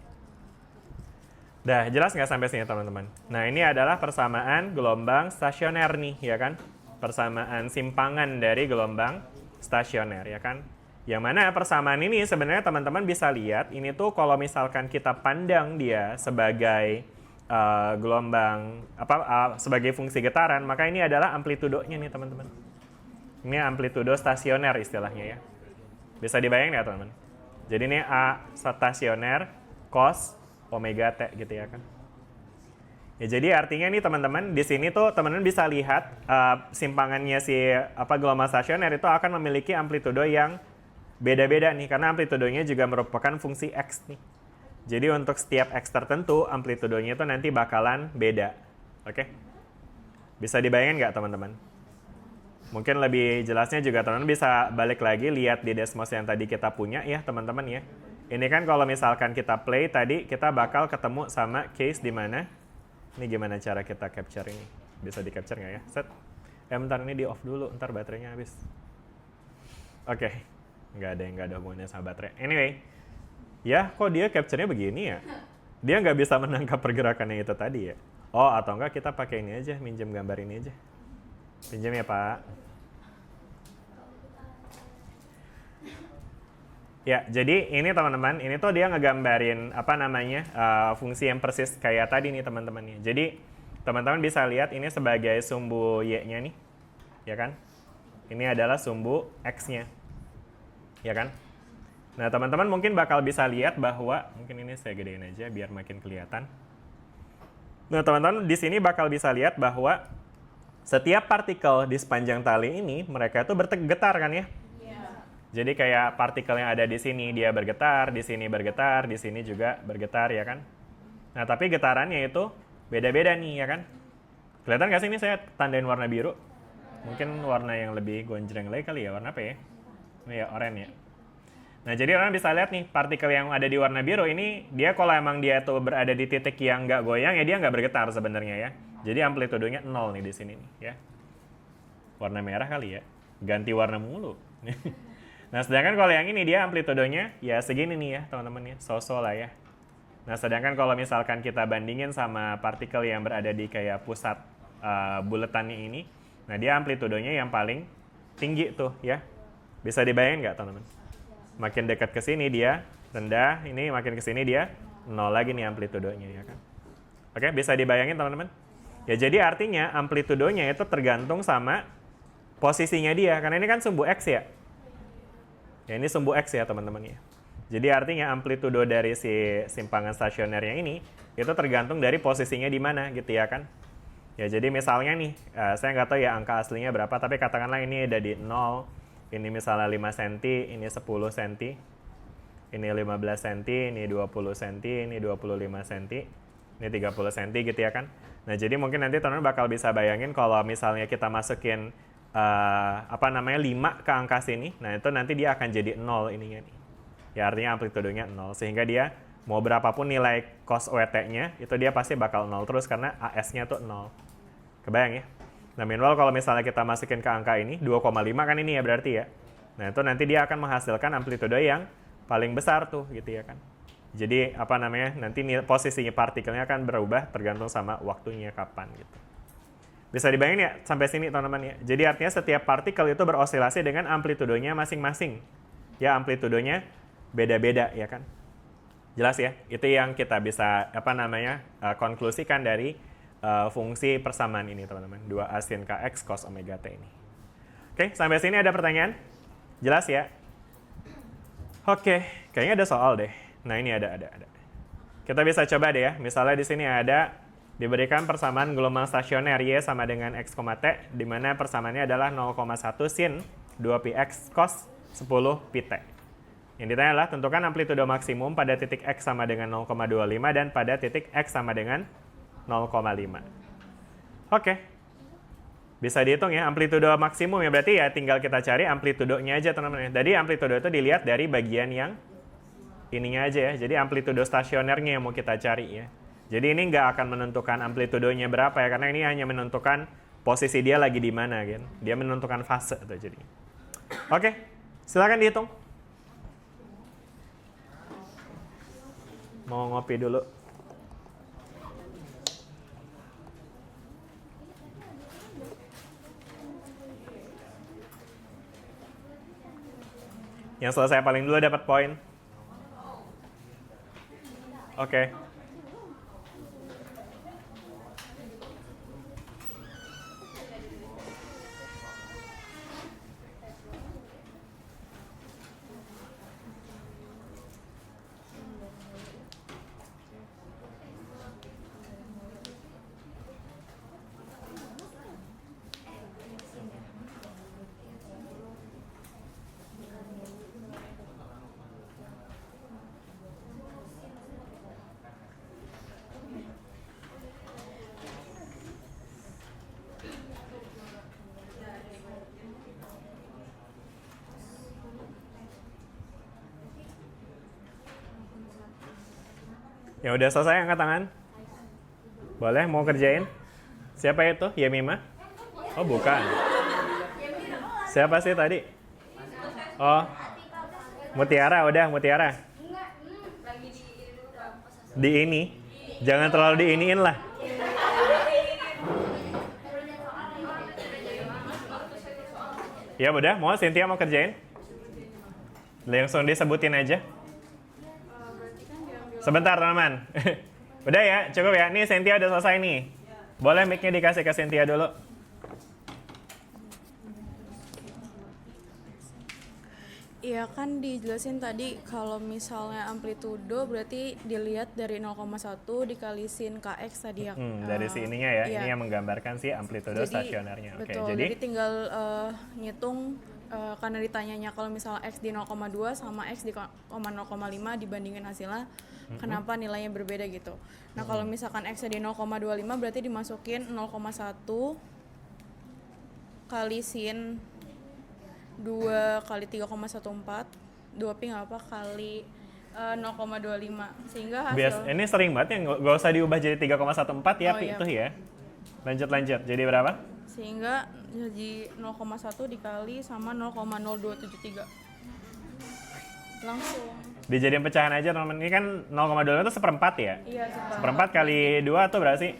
Dah jelas nggak sampai sini teman-teman? Nah ini adalah persamaan gelombang stasioner nih ya kan. Persamaan simpangan dari gelombang stasioner ya kan. Yang mana persamaan ini sebenarnya teman-teman bisa lihat ini tuh kalau misalkan kita pandang dia sebagai gelombang sebagai fungsi getaran, maka ini adalah amplitudonya nih teman-teman. Ini amplitudo stasioner istilahnya ya. Bisa dibayangin ya teman-teman. Jadi ini A stasioner cos omega T gitu ya kan. Ya jadi artinya nih teman-teman di sini tuh teman-teman bisa lihat simpangannya si gelombang stasioner itu akan memiliki amplitudo yang beda-beda nih karena amplitudonya juga merupakan fungsi X nih. Jadi untuk setiap X tertentu, amplitudonya itu nanti bakalan beda. Oke? Bisa dibayangin nggak teman-teman? Mungkin lebih jelasnya juga teman-teman bisa balik lagi lihat di Desmos yang tadi kita punya ya teman-teman ya. Ini kan kalau misalkan kita play tadi kita bakal ketemu sama case di mana. Ini gimana cara kita capture ini? Bisa di capture nggak ya? Set. Bentar ini di off dulu, ntar baterainya habis. Oke, nggak ada hubungannya sama baterai. Anyway, ya kok dia capture-nya begini ya? Dia nggak bisa menangkap pergerakannya itu tadi ya? Oh, atau enggak kita pakai ini aja, minjem gambar ini aja. Pinjam ya Pak. Ya, jadi ini teman-teman, ini tuh dia ngegambarin apa namanya fungsi yang persis kayak tadi nih teman-teman. Jadi teman-teman bisa lihat ini sebagai sumbu y-nya nih, ya kan? Ini adalah sumbu x-nya, ya kan? Nah teman-teman mungkin bakal bisa lihat bahwa mungkin ini saya gedein aja biar makin kelihatan. Nah teman-teman di sini bakal bisa lihat bahwa setiap partikel di sepanjang tali ini mereka itu bergetar kan ya? Jadi kayak partikel yang ada di sini dia bergetar, di sini bergetar, di sini juga bergetar ya kan. Nah tapi getarannya itu beda-beda nih ya kan. Kelihatan nggak sih ini saya tandain warna biru? Mungkin warna yang lebih gonjreng lagi kali ya, warna apa ya? Ini ya oranye ya. Nah jadi orang bisa lihat nih partikel yang ada di warna biru ini dia kalau emang dia tuh berada di titik yang nggak goyang ya dia nggak bergetar sebenarnya ya. Jadi amplitudenya 0 nih di sini nih ya. Warna merah kali ya, ganti warna mulu. Nah, sedangkan kalau yang ini dia amplitudenya ya segini nih ya, teman-teman ya, so-so lah ya. Nah, sedangkan kalau misalkan kita bandingin sama partikel yang berada di kayak pusat buletannya ini, nah dia amplitudenya yang paling tinggi tuh ya. Bisa dibayangin nggak, teman-teman? Makin dekat ke sini dia rendah, ini makin ke sini dia 0 lagi nih amplitudenya ya kan. Oke, bisa dibayangin teman-teman? Ya jadi artinya amplitudenya itu tergantung sama posisinya dia, karena ini kan sumbu X ya. Ya ini sumbu X ya teman-teman ya. Jadi artinya amplitudo dari si simpangan stasionernya ini itu tergantung dari posisinya di mana gitu ya kan. Ya jadi misalnya nih, saya nggak tahu ya angka aslinya berapa, tapi katakanlah ini ada di 0, ini misalnya 5 cm, ini 10 cm, ini 15 cm, ini 20 cm, ini 25 cm, ini 30 cm gitu ya kan. Nah jadi mungkin nanti teman-teman bakal bisa bayangin kalau misalnya kita masukin 5 ke angka sini, nah itu nanti dia akan jadi 0 ininya nih. Ya artinya amplitudenya 0, sehingga dia mau berapapun nilai cos WT-nya, itu dia pasti bakal 0 terus karena AS-nya tuh 0. Kebayang ya? Nah minimal kalau misalnya kita masukin ke angka ini, 2,5 kan ini ya berarti ya. Nah itu nanti dia akan menghasilkan amplitudo yang paling besar tuh gitu ya kan. Jadi nanti posisinya partikelnya akan berubah tergantung sama waktunya kapan gitu. Bisa dibayangin ya sampai sini teman-teman ya. Jadi artinya setiap partikel itu berosilasi dengan amplitudonya masing-masing. Ya amplitudonya beda-beda ya kan. Jelas ya? Itu yang kita bisa konklusikan dari fungsi persamaan ini teman-teman. 2A sin Kx cos omega T ini. Oke, sampai sini ada pertanyaan? Jelas ya? Oke, kayaknya ada soal deh. Nah ini ada. Kita bisa coba deh ya. Misalnya di sini ada diberikan persamaan gelombang stasioner Y sama dengan X, T, di mana persamaannya adalah 0,1 sin 2πx cos 10 pt. Yang ditanya adalah tentukan amplitudo maksimum pada titik X sama dengan 0,25 dan pada titik X sama dengan 0,5. Oke. Bisa dihitung ya, amplitudo maksimum ya berarti ya tinggal kita cari amplitudonya aja teman-teman. Jadi amplitudo itu dilihat dari bagian yang ininya aja ya. Jadi amplitudo stasionernya yang mau kita cari ya. Jadi ini nggak akan menentukan amplitudonya berapa ya, karena ini hanya menentukan posisi dia lagi di mana kan. Dia menentukan fase tuh jadi. Oke, silakan dihitung. Mau ngopi dulu. Yang selesai paling dulu dapat poin. Oke. Yang udah selesai angkat tangan. Boleh, mau kerjain? Siapa itu? Yemima? Oh, bukan. Siapa sih tadi? Oh, Mutiara, udah Mutiara. Di ini. Jangan terlalu diiniin lah. Ya udah, mau Cynthia mau kerjain? Langsung disebutin aja. Sebentar teman-teman. Udah ya, cukup ya. Nih Cynthia udah selesai nih. Boleh mic-nya dikasih ke Cynthia dulu. Iya kan dijelasin tadi kalau misalnya amplitudo berarti dilihat dari 0,1 dikalisin kx tadi ya. Dari si ininya ya, iya. ini yang menggambarkan si amplitudo stasionernya. Oke, Betul, jadi jadi tinggal ngitung karena ditanyanya kalau misalnya x di 0,2 sama x di 0,5 dibandingin hasilnya, kenapa nilainya berbeda gitu. Nah kalau misalkan x di 0,25 berarti dimasukin 0,1 kali sin 2 kali 3,14 2 pi nggak apa kali 0,25 sehingga hasil ini sering banget ya, nggak usah diubah jadi 3,14 ya, Oh, pi iya. itu ya. Lanjut, jadi berapa? sehingga jadi 0,1 dikali sama 0,0273 langsung. Dijadiin pecahan aja teman-teman. Ini kan 0,2 itu seperempat ya? Iya, Seperempat kali 2 tuh berapa sih?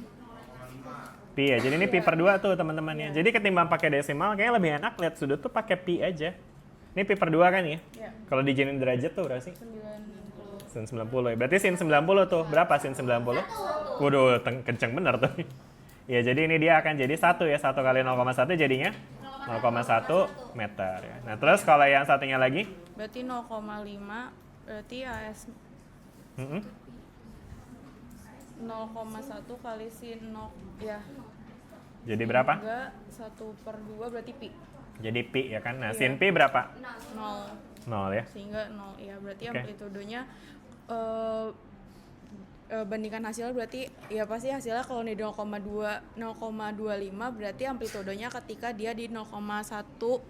Pi ya. Jadi ini pi per 2 tuh teman-teman ya. Jadi ketimbang pakai desimal kayaknya lebih enak lihat sudut tuh pakai pi aja. Ini pi per 2 kan ya? Iya. Kalau dijadiin derajat tuh berapa sih? 90. Sin 90 ya. Berarti sin 90 tuh. Berapa sin 90? Waduh, kenceng bener tuh. Ya, jadi ini dia akan jadi 1 ya. 1 kali 0,1 jadinya 0,1 meter ya. Nah, terus kalau yang satunya lagi? Berarti 0,5 berarti AS 0,1 kali sin 0 ya. Jadi berapa? Enggak, 1/2 berarti pi. Jadi pi ya kan. Nah, Iya. sin pi berapa? 0. 0 ya. Sehingga 0 ya berarti Oke. amplitudonya bandingkan hasilnya berarti ya pasti hasilnya kalau di 0,25 berarti amplitudonya ketika dia di 0,1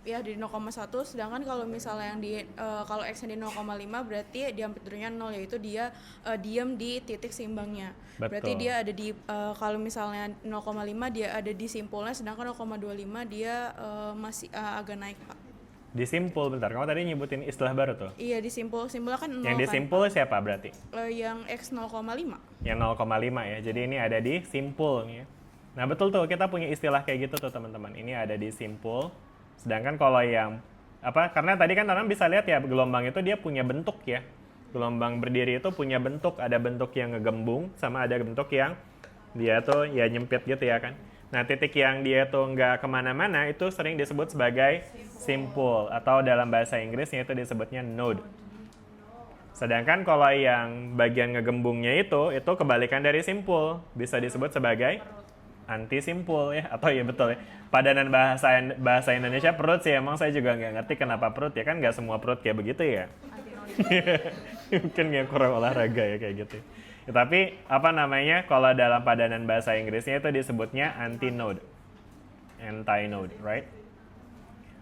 ya di 0,1 sedangkan kalau misalnya yang di kalau x di 0,5 berarti di amplitudonya 0 yaitu dia diam di titik seimbangnya. Betul. Berarti dia ada di kalau misalnya 0,5 dia ada di simpulnya sedangkan 0,25 dia masih agak naik, Pak. Disimpul bentar. Kamu tadi nyebutin istilah baru tuh. Iya di simpulnya kan 0 Yang kan. disimpul siapa berarti? Yang x 0,5. Yang 0,5 ya. Jadi ini ada di simpul nih ya. Nah, betul tuh kita punya istilah kayak gitu tuh teman-teman. Ini ada di simpul. Sedangkan kalau yang karena tadi kan teman-teman bisa lihat ya gelombang itu dia punya bentuk ya. Gelombang berdiri itu punya bentuk, ada bentuk yang ngegembung sama ada bentuk yang dia tuh ya nyempit gitu ya kan. Nah, titik yang dia tuh nggak kemana-mana itu sering disebut sebagai simpul atau dalam bahasa Inggrisnya itu disebutnya node. Sedangkan kalau yang bagian ngegembungnya itu kebalikan dari simpul, bisa disebut sebagai antisimpul ya, atau ya betul ya. Padanan bahasa Indonesia perut sih, emang saya juga nggak ngerti kenapa perut ya, kan nggak semua perut kayak begitu ya. Mungkin yang kurang olahraga ya kayak gitu. Ya, tapi kalau dalam padanan bahasa Inggrisnya itu disebutnya antinode, right?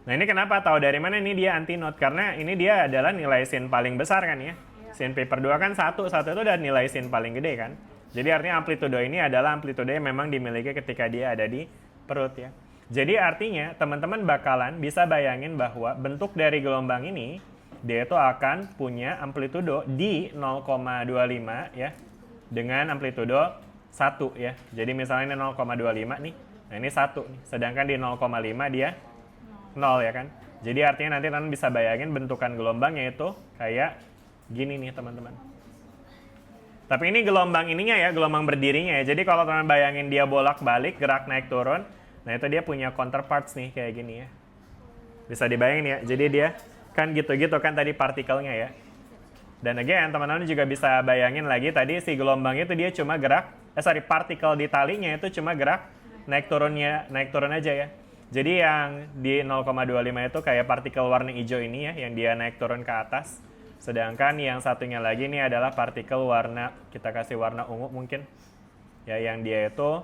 Nah ini kenapa tahu dari mana ini dia antinode? Karena ini dia adalah nilai sin paling besar kan ya. Sin pi per 2 kan 1 itu udah nilai sin paling gede kan. Jadi artinya amplitudo ini adalah amplitudo yang memang dimiliki ketika dia ada di perut ya. Jadi artinya teman-teman bakalan bisa bayangin bahwa bentuk dari gelombang ini dia itu akan punya amplitudo di 0,25 ya dengan amplitudo 1 ya. Jadi misalnya ini 0,25 nih. Nah ini 1 nih. Sedangkan di 0,5 dia 0 ya kan. Jadi artinya nanti teman bisa bayangin bentukan gelombangnya itu kayak gini nih teman-teman. Tapi ini gelombang ininya ya, gelombang berdirinya ya. Jadi kalau teman bayangin dia bolak-balik, gerak naik turun, nah itu dia punya counterparts nih kayak gini ya. Bisa dibayangin ya. Jadi dia kan gitu-gitu kan tadi partikelnya ya. Dan again, teman-teman juga bisa bayangin lagi tadi si gelombang itu dia cuma gerak, partikel di talinya itu cuma gerak naik turun aja ya. Jadi yang di 0,25 itu kayak partikel warna hijau ini ya, yang dia naik turun ke atas. Sedangkan yang satunya lagi ini adalah partikel warna, kita kasih warna ungu mungkin. Ya, yang dia itu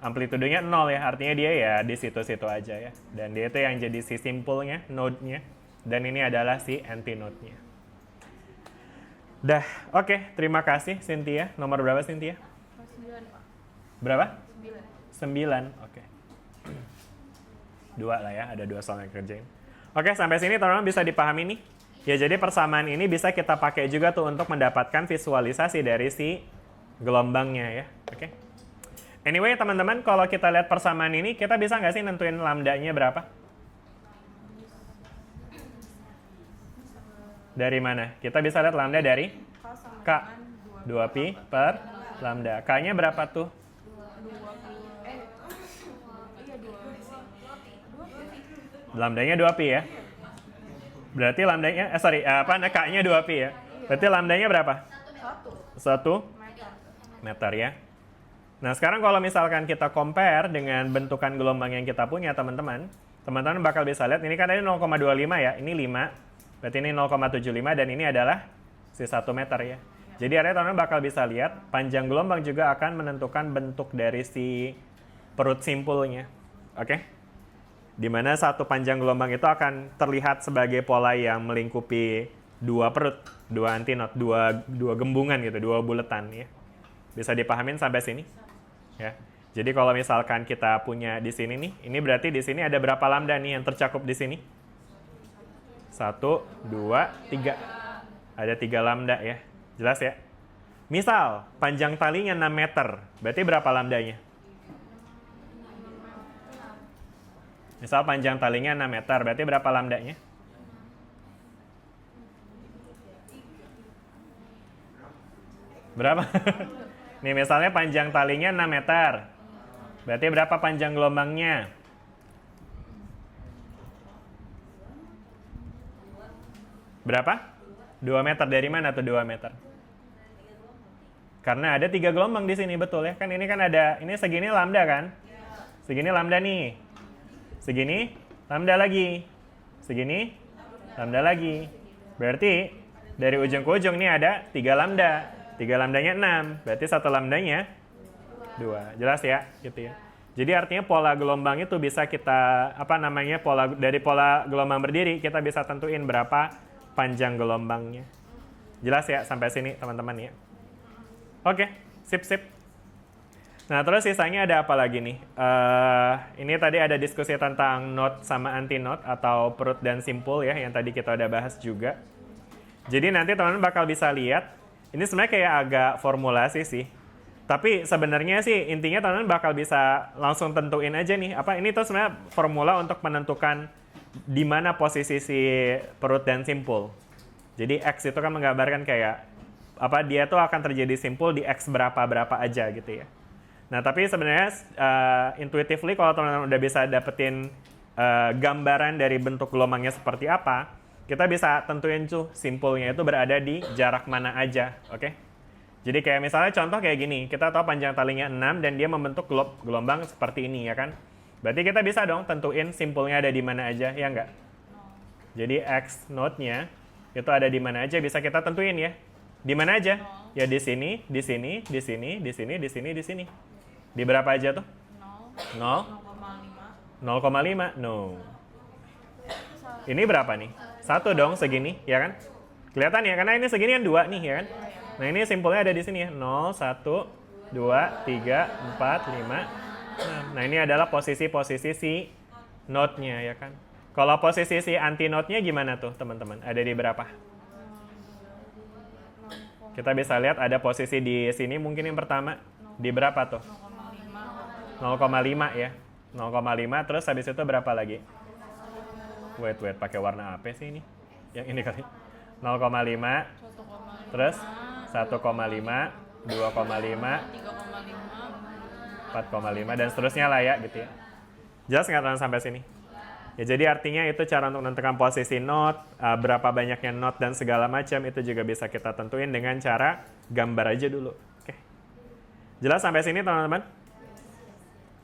amplitudenya 0 ya, artinya dia ya di situ-situ aja ya. Dan dia itu yang jadi si simpulnya, node-nya. Dan ini adalah si antinode-nya. Dah, oke. Terima kasih Cynthia. Nomor berapa Cynthia? 9, Pak. Berapa? 9. Oke. 2 lah ya, ada 2 soal yang kerjain. Oke, sampai sini teman-teman bisa dipahami nih. Ya, jadi persamaan ini bisa kita pakai juga tuh untuk mendapatkan visualisasi dari si gelombangnya ya. Oke. Anyway, teman-teman, kalau kita lihat persamaan ini, kita bisa nggak sih nentuin lambdanya berapa? Dari mana? Kita bisa lihat lambda dari K. 2pi per lambda. K-nya berapa tuh? Lambdanya 2pi ya. Berarti lambdanya, K-nya 2pi ya. Berarti lambdanya berapa? 1 meter ya. Nah, sekarang kalau misalkan kita compare dengan bentukan gelombang yang kita punya, teman-teman bakal bisa lihat, ini kan tadi 0,25 ya, ini 5. Berarti ini 0,75 dan ini adalah si 1 meter ya. Jadi artinya teman-teman bakal bisa lihat, panjang gelombang juga akan menentukan bentuk dari si perut simpulnya. Oke? Dimana satu panjang gelombang itu akan terlihat sebagai pola yang melingkupi 2 perut, 2 antinot, 2 gembungan gitu, 2 buletan ya. Bisa dipahamin sampai sini? Ya. Jadi kalau misalkan kita punya di sini nih, ini berarti di sini ada berapa lambda nih yang tercakup di sini? 1, 2, 3. Ada 3 lambda ya. Jelas ya? Misal, panjang talinya 6 meter. Berarti berapa lambdanya? Misal panjang talinya 6 meter. Berarti berapa lambdanya? Berapa? Nih misalnya panjang talinya 6 meter. Berarti berapa panjang gelombangnya? Berapa? 2 meter. Dari mana tuh 2 meter? Karena ada 3 gelombang di sini, betul ya? Kan ini kan ada, ini segini lambda kan? Segini lambda nih. Segini lambda lagi. Segini lambda lagi. Berarti dari ujung ke ujung nih ada 3 lambda. 3 lambdanya 6. Berarti 1 lambdanya 2. Jelas ya? Gitu ya. Jadi artinya pola gelombang itu bisa kita, dari pola gelombang berdiri, kita bisa tentuin berapa panjang gelombangnya. Jelas ya sampai sini teman-teman ya? Oke, sip. Nah, terus sisanya ada apa lagi nih? Ini tadi ada diskusi tentang knot sama anti-knot atau perut dan simpul ya, yang tadi kita udah bahas juga. Jadi nanti teman-teman bakal bisa lihat, ini sebenarnya kayak agak formulasi sih. Tapi sebenarnya sih intinya teman-teman bakal bisa langsung tentuin aja nih, ini tuh sebenarnya formula untuk menentukan di mana posisi si perut dan simpul. Jadi X itu kan menggambarkan kayak dia tuh akan terjadi simpul di X berapa aja gitu ya. Nah, tapi sebenarnya intuitively kalau teman-teman udah bisa dapetin gambaran dari bentuk gelombangnya seperti apa, kita bisa tentuin tuh simpulnya itu berada di jarak mana aja, oke? Jadi kayak misalnya contoh kayak gini, kita tahu panjang talinya 6 dan dia membentuk gelombang seperti ini ya kan? Berarti kita bisa dong tentuin simpulnya ada di mana aja, ya nggak? Jadi X node-nya itu ada di mana aja bisa kita tentuin ya. Di mana aja? Ya di sini, di sini, di sini, di sini, di sini, di sini. Di berapa aja tuh? 0. 0,5. No. Ini berapa nih? 1 dong segini, ya kan? Kelihatan ya, karena ini segini kan 2 nih, ya kan? Nah, ini simpulnya ada di sini ya. 0, 1, 2, 3, 4, 5, 6. Nah, ini adalah posisi-posisi si node-nya, ya kan? Kalau posisi si anti-node-nya gimana tuh, teman-teman? Ada di berapa? Kita bisa lihat ada posisi di sini mungkin yang pertama. Di berapa tuh? 0,5 ya. 0,5 terus habis itu berapa lagi? Wait, pakai warna apa sih ini? Yang ini kali. 0,5 terus 1,5, 2,5, 4,5 dan seterusnya lah ya gitu ya. Jelas nggak teman sampai sini? Ya, jadi artinya itu cara untuk menentukan posisi node, berapa banyaknya node dan segala macam itu juga bisa kita tentuin dengan cara gambar aja dulu. Oke. Jelas sampai sini teman-teman?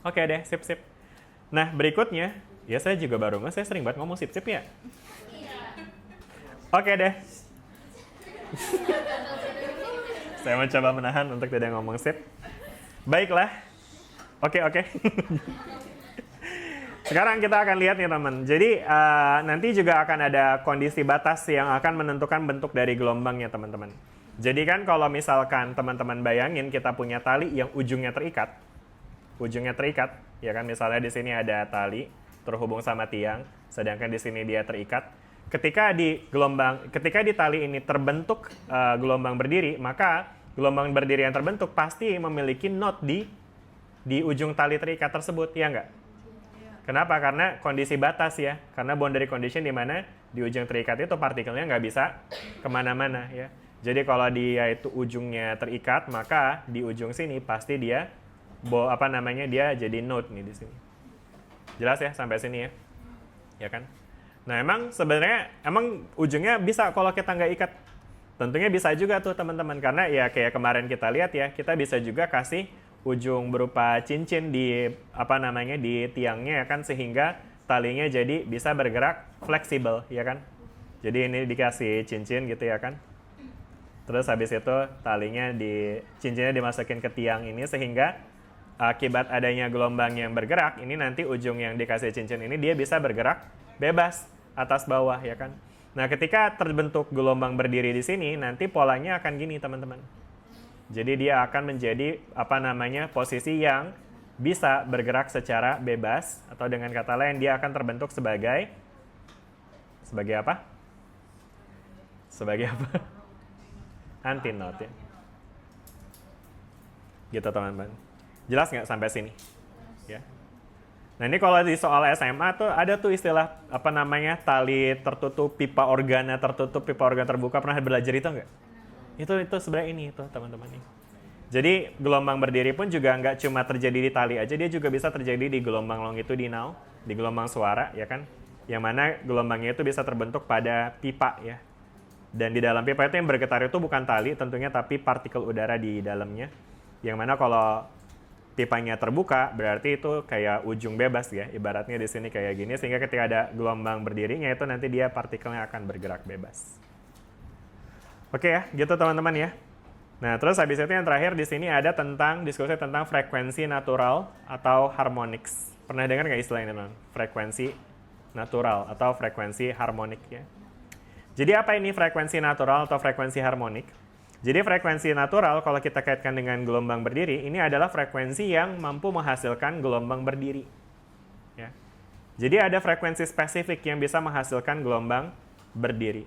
Oke deh, sip. Nah, berikutnya, ya saya juga baru saya sering banget ngomong sip ya. Oke deh. Saya mencoba menahan untuk tidak ngomong sip. Baiklah. Oke. Sekarang kita akan lihat nih teman. Jadi nanti juga akan ada kondisi batas yang akan menentukan bentuk dari gelombangnya teman-teman. Jadi kan kalau misalkan teman-teman bayangin kita punya tali yang ujungnya terikat, ya kan, misalnya di sini ada tali terhubung sama tiang, sedangkan di sini dia terikat. Ketika di tali ini terbentuk gelombang berdiri, maka gelombang berdiri yang terbentuk pasti memiliki knot di ujung tali terikat tersebut, ya enggak? Kenapa? Karena kondisi batas ya, karena boundary condition di mana di ujung terikat itu partikelnya nggak bisa kemana-mana ya. Jadi kalau dia itu ujungnya terikat, maka di ujung sini pasti dia dia jadi knot nih di sini. Jelas ya sampai sini ya? Ya kan? Nah, sebenarnya ujungnya bisa kalau kita nggak ikat. Tentunya bisa juga tuh teman-teman, karena ya kayak kemarin kita lihat ya, kita bisa juga kasih ujung berupa cincin di di tiangnya ya kan, sehingga talinya jadi bisa bergerak fleksibel ya kan. Jadi ini dikasih cincin gitu ya kan. Terus habis itu cincinnya dimasukin ke tiang ini, sehingga akibat adanya gelombang yang bergerak, ini nanti ujung yang dikasih cincin ini dia bisa bergerak bebas atas bawah ya kan. Nah, ketika terbentuk gelombang berdiri di sini, nanti polanya akan gini teman-teman. Jadi dia akan menjadi posisi yang bisa bergerak secara bebas, atau dengan kata lain dia akan terbentuk sebagai apa? Sebagai apa? Anti-knot ya. Gitu teman-teman. Jelas nggak sampai sini? Ya. Nah, ini kalau di soal SMA tuh ada tuh istilah tali tertutup, pipa organa tertutup, pipa organa terbuka. Pernah belajar itu nggak? Itu sebenarnya ini tuh teman-teman ini. Jadi gelombang berdiri pun juga nggak cuma terjadi di tali aja, dia juga bisa terjadi di gelombang longitudinal, di gelombang suara ya kan, yang mana gelombangnya itu bisa terbentuk pada pipa ya. Dan di dalam pipa itu yang bergetar itu bukan tali tentunya, tapi partikel udara di dalamnya, yang mana kalau pipanya terbuka berarti itu kayak ujung bebas ya, ibaratnya di sini kayak gini, sehingga ketika ada gelombang berdirinya itu nanti dia partikelnya akan bergerak bebas. Oke ya, gitu teman-teman ya. Nah, terus habis itu yang terakhir di sini ada diskusi tentang frekuensi natural atau harmonics. Pernah dengar nggak istilah ini, teman? Frekuensi natural atau frekuensi harmonik ya. Jadi apa ini frekuensi natural atau frekuensi harmonik? Jadi frekuensi natural kalau kita kaitkan dengan gelombang berdiri, ini adalah frekuensi yang mampu menghasilkan gelombang berdiri. Ya. Jadi ada frekuensi spesifik yang bisa menghasilkan gelombang berdiri.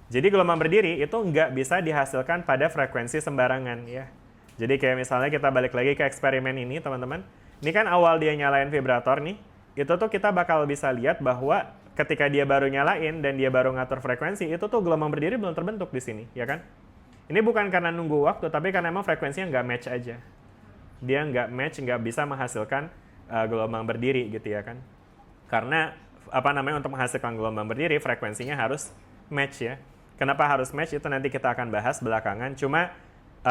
Jadi gelombang berdiri itu nggak bisa dihasilkan pada frekuensi sembarangan ya. Jadi kayak misalnya kita balik lagi ke eksperimen ini teman-teman. Ini kan awal dia nyalain vibrator nih. Itu tuh kita bakal bisa lihat bahwa ketika dia baru nyalain dan dia baru ngatur frekuensi, itu tuh gelombang berdiri belum terbentuk di sini, ya kan? Ini bukan karena nunggu waktu, tapi karena emang frekuensinya nggak match aja. Dia nggak match, nggak bisa menghasilkan gelombang berdiri gitu ya kan? Karena untuk menghasilkan gelombang berdiri frekuensinya harus match ya. Kenapa harus match itu nanti kita akan bahas belakangan. Cuma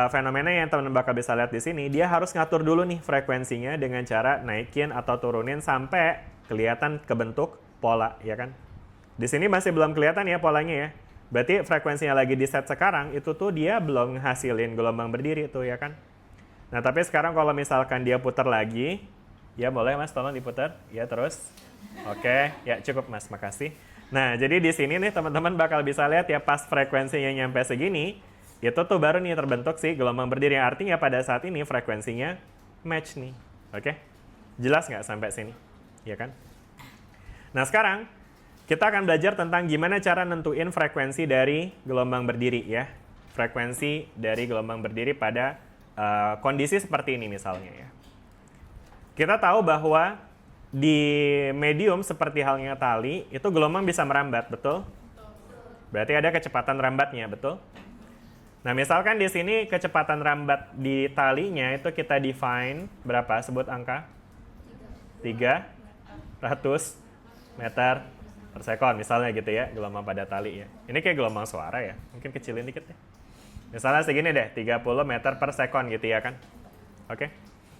fenomena yang teman-teman bakal bisa lihat di sini, dia harus ngatur dulu nih frekuensinya dengan cara naikin atau turunin sampai kelihatan kebentuk pola, ya kan? Di sini masih belum kelihatan ya polanya ya. Berarti frekuensinya lagi di set sekarang, itu tuh dia belum hasilin gelombang berdiri tuh, ya kan? Nah, tapi sekarang kalau misalkan dia putar lagi, ya boleh Mas, tolong diputar. Ya, terus. Oke, ya cukup Mas, makasih. Nah, jadi di sini nih teman-teman bakal bisa lihat ya pas frekuensinya nyampe segini, itu tuh baru nih terbentuk sih gelombang berdiri. Artinya pada saat ini frekuensinya match nih. Oke? Jelas nggak sampai sini? Ya kan? Nah, sekarang kita akan belajar tentang gimana cara nentuin frekuensi dari gelombang berdiri ya. Frekuensi dari gelombang berdiri pada kondisi seperti ini misalnya ya. Kita tahu bahwa di medium seperti halnya tali, itu gelombang bisa merambat, betul? Berarti ada kecepatan rambatnya, betul? Nah, misalkan di sini kecepatan rambat di talinya itu kita define berapa? Sebut angka? 300 meter per sekon, misalnya gitu ya, gelombang pada tali ya. Ini kayak gelombang suara ya, mungkin kecilin dikit ya. Misalnya segini deh, 30 meter per sekon gitu ya kan. Oke.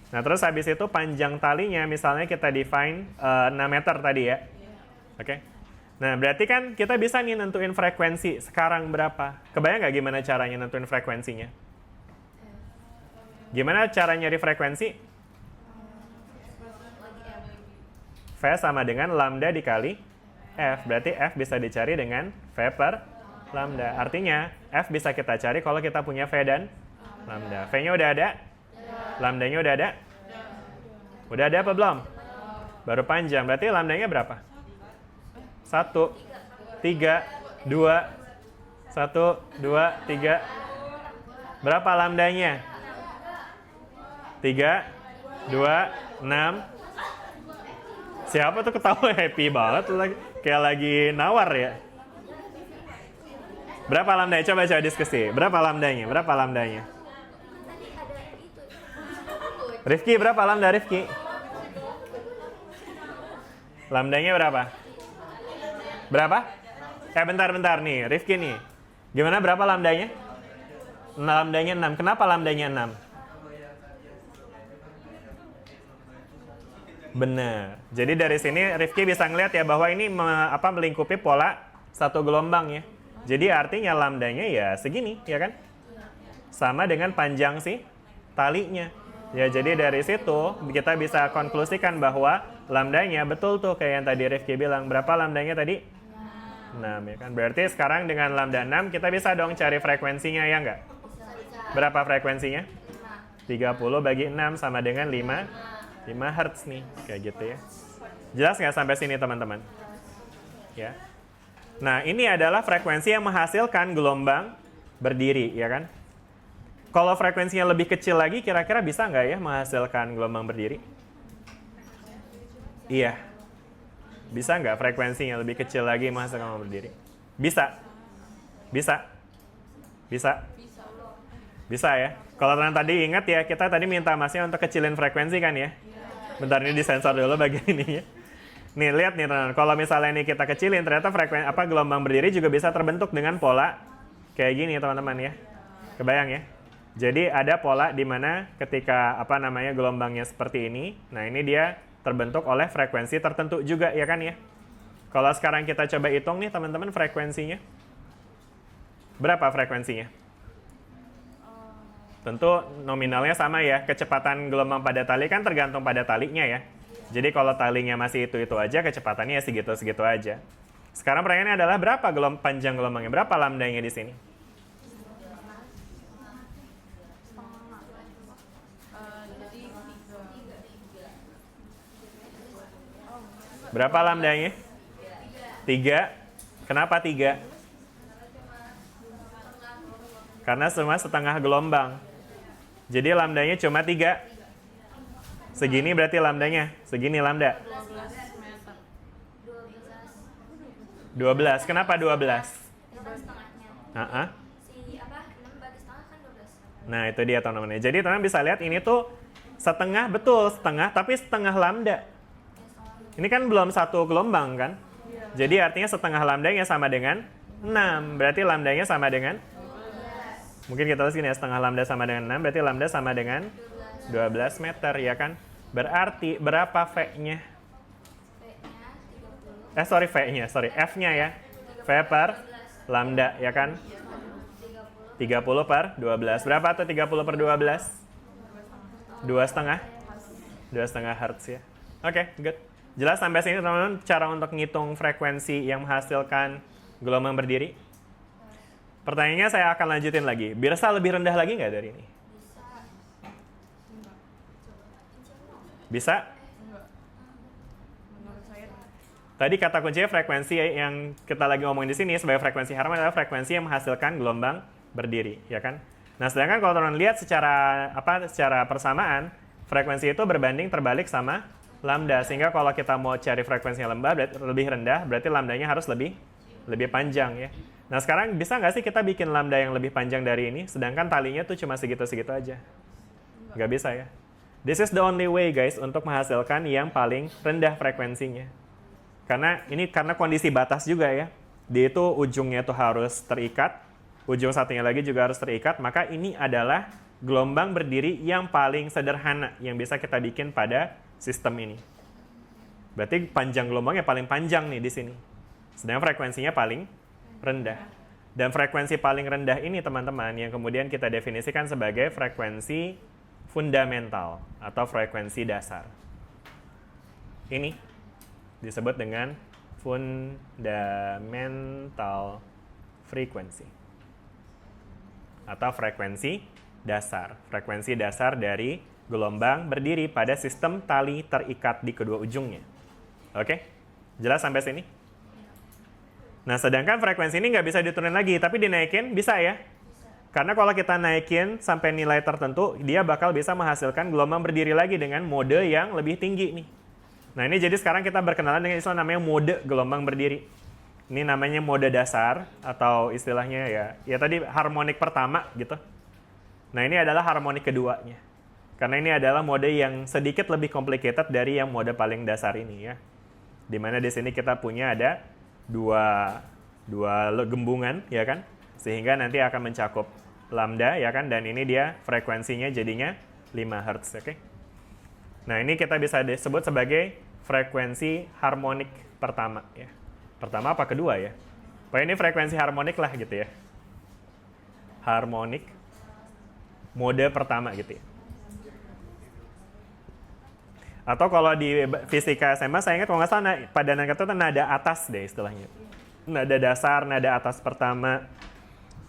Nah, terus habis itu panjang talinya misalnya kita define 6 meter tadi ya. Oke. Nah, berarti kan kita bisa nih nentuin frekuensi sekarang berapa. Kebayang nggak gimana caranya nentuin frekuensinya? Gimana cara nyari frekuensi? V sama dengan lambda dikali F. Berarti F bisa dicari dengan V per lambda. Artinya F bisa kita cari kalau kita punya V dan lambda. V-nya udah ada? Lambdanya udah ada? Udah ada apa belum? Baru panjang. Berarti lambdanya berapa? 1, 3, 2, 1, 2, 3. Berapa lambdanya? 3, 2, 6. Siapa tuh ketawa happy banget kayak lagi nawar ya. Berapa lambdanya? Coba diskusi. Berapa lambdanya? Berapa lambdanya? Rifki, berapa lambda Rifki? Lambdanya berapa? Berapa? Bentar nih, Rifki nih. Gimana berapa lambdanya? Lambdanya 6. Kenapa lambdanya 6? Benar. Jadi dari sini Rifki bisa ngeliat ya bahwa ini melingkupi pola satu gelombang ya. Jadi artinya lambdanya ya segini, ya kan? Sama dengan panjang si talinya. Ya, jadi dari situ kita bisa konklusikan bahwa lambdanya betul tuh kayak yang tadi Rifki bilang. Berapa lambdanya tadi? 6 ya kan. Berarti sekarang dengan lambda 6 kita bisa dong cari frekuensinya ya enggak? Berapa frekuensinya? 30 bagi 6 sama dengan 5 Hz nih, kayak gitu ya. Jelas nggak sampai sini teman-teman? Ya. Nah, ini adalah frekuensi yang menghasilkan gelombang berdiri, ya kan? Kalau frekuensinya lebih kecil lagi, kira-kira bisa nggak ya menghasilkan gelombang berdiri? Iya. Bisa nggak frekuensinya lebih kecil lagi menghasilkan gelombang berdiri? Bisa. Bisa. Bisa. Bisa ya. Kalau teman tadi ingat ya, kita tadi minta masnya untuk kecilin frekuensi kan ya? Bentar, ini disensor dulu bagian ininya. Nih, lihat nih teman-teman. Kalau misalnya ini kita kecilin, ternyata gelombang berdiri juga bisa terbentuk dengan pola kayak gini teman-teman ya. Kebayang ya? Jadi ada pola di mana ketika gelombangnya seperti ini, nah ini dia terbentuk oleh frekuensi tertentu juga ya kan ya. Kalau sekarang kita coba hitung nih teman-teman frekuensinya. Berapa frekuensinya? Tentu nominalnya sama ya. Kecepatan gelombang pada tali kan tergantung pada talinya ya. Jadi kalau talinya masih itu aja, kecepatannya ya segitu-segitu aja. Sekarang pertanyaannya adalah berapa panjang gelombangnya? Berapa lambdanya di sini? Berapa lambdanya? 3. Kenapa 3? Karena semua setengah gelombang. Jadi lambdanya cuma 3. Segini berarti lambdanya. Segini lambda. 12. Kenapa 12? Nah, itu dia teman-teman. Jadi teman-teman bisa lihat ini tuh setengah, betul setengah, tapi setengah lambda. Ini kan belum satu gelombang kan? Jadi artinya setengah lambdanya sama dengan 6. Berarti lambdanya sama dengan? Mungkin kita lihat sini ya, setengah lambda sama dengan 6. Berarti lambda sama dengan 12 meter ya kan? Berarti berapa V-nya? F-nya ya. V per lambda ya kan? 30 per 12. Berapa tuh 30 per 12? 2,5? 2,5 Hz ya. Oke, good. Jelas sampai sini teman-teman cara untuk ngitung frekuensi yang menghasilkan gelombang berdiri? Pertanyaannya saya akan lanjutin lagi. Bisa lebih rendah lagi nggak dari ini? Bisa? Tadi kata kuncinya frekuensi yang kita lagi ngomongin di sini sebagai frekuensi harmoni adalah frekuensi yang menghasilkan gelombang berdiri, ya kan? Nah, sedangkan kalau teman-teman lihat secara persamaan, frekuensi itu berbanding terbalik sama lambda, sehingga kalau kita mau cari frekuensinya lebih rendah, berarti lambdanya harus lebih panjang ya. Nah, sekarang bisa nggak sih kita bikin lambda yang lebih panjang dari ini, sedangkan talinya tuh cuma segitu-segitu aja? Nggak bisa ya. This is the only way guys untuk menghasilkan yang paling rendah frekuensinya. Karena kondisi batas juga ya. Dia itu ujungnya itu harus terikat, ujung satunya lagi juga harus terikat, maka ini adalah gelombang berdiri yang paling sederhana yang bisa kita bikin pada sistem ini. Berarti panjang gelombangnya paling panjang nih di sini. Sedangkan frekuensinya paling rendah. Dan frekuensi paling rendah ini teman-teman yang kemudian kita definisikan sebagai frekuensi fundamental atau frekuensi dasar. Ini disebut dengan fundamental frekuensi. Atau frekuensi dasar. Frekuensi dasar dari gelombang berdiri pada sistem tali terikat di kedua ujungnya. Oke? Jelas sampai sini? Nah, sedangkan frekuensi ini nggak bisa diturunin lagi, tapi dinaikin bisa ya? Karena kalau kita naikin sampai nilai tertentu, dia bakal bisa menghasilkan gelombang berdiri lagi dengan mode yang lebih tinggi nih. Nah, ini jadi sekarang kita berkenalan dengan istilah namanya mode gelombang berdiri. Ini namanya mode dasar, atau istilahnya ya tadi harmonik pertama gitu. Nah, ini adalah harmonik keduanya. Karena ini adalah mode yang sedikit lebih complicated dari yang mode paling dasar ini ya. Dimana di sini kita punya ada dua gembungan ya kan, sehingga nanti akan mencakup lambda ya kan, dan ini dia frekuensinya jadinya 5 Hz, oke? Nah, ini kita bisa disebut sebagai frekuensi harmonik pertama ya. Pertama apa kedua ya? Pokoknya ini frekuensi harmonik lah gitu ya. Harmonik mode pertama gitu ya. Atau kalau di fisika SMA saya ingat kalau nggak salah pada nada itu nada atas deh istilahnya. Nada dasar, nada atas pertama,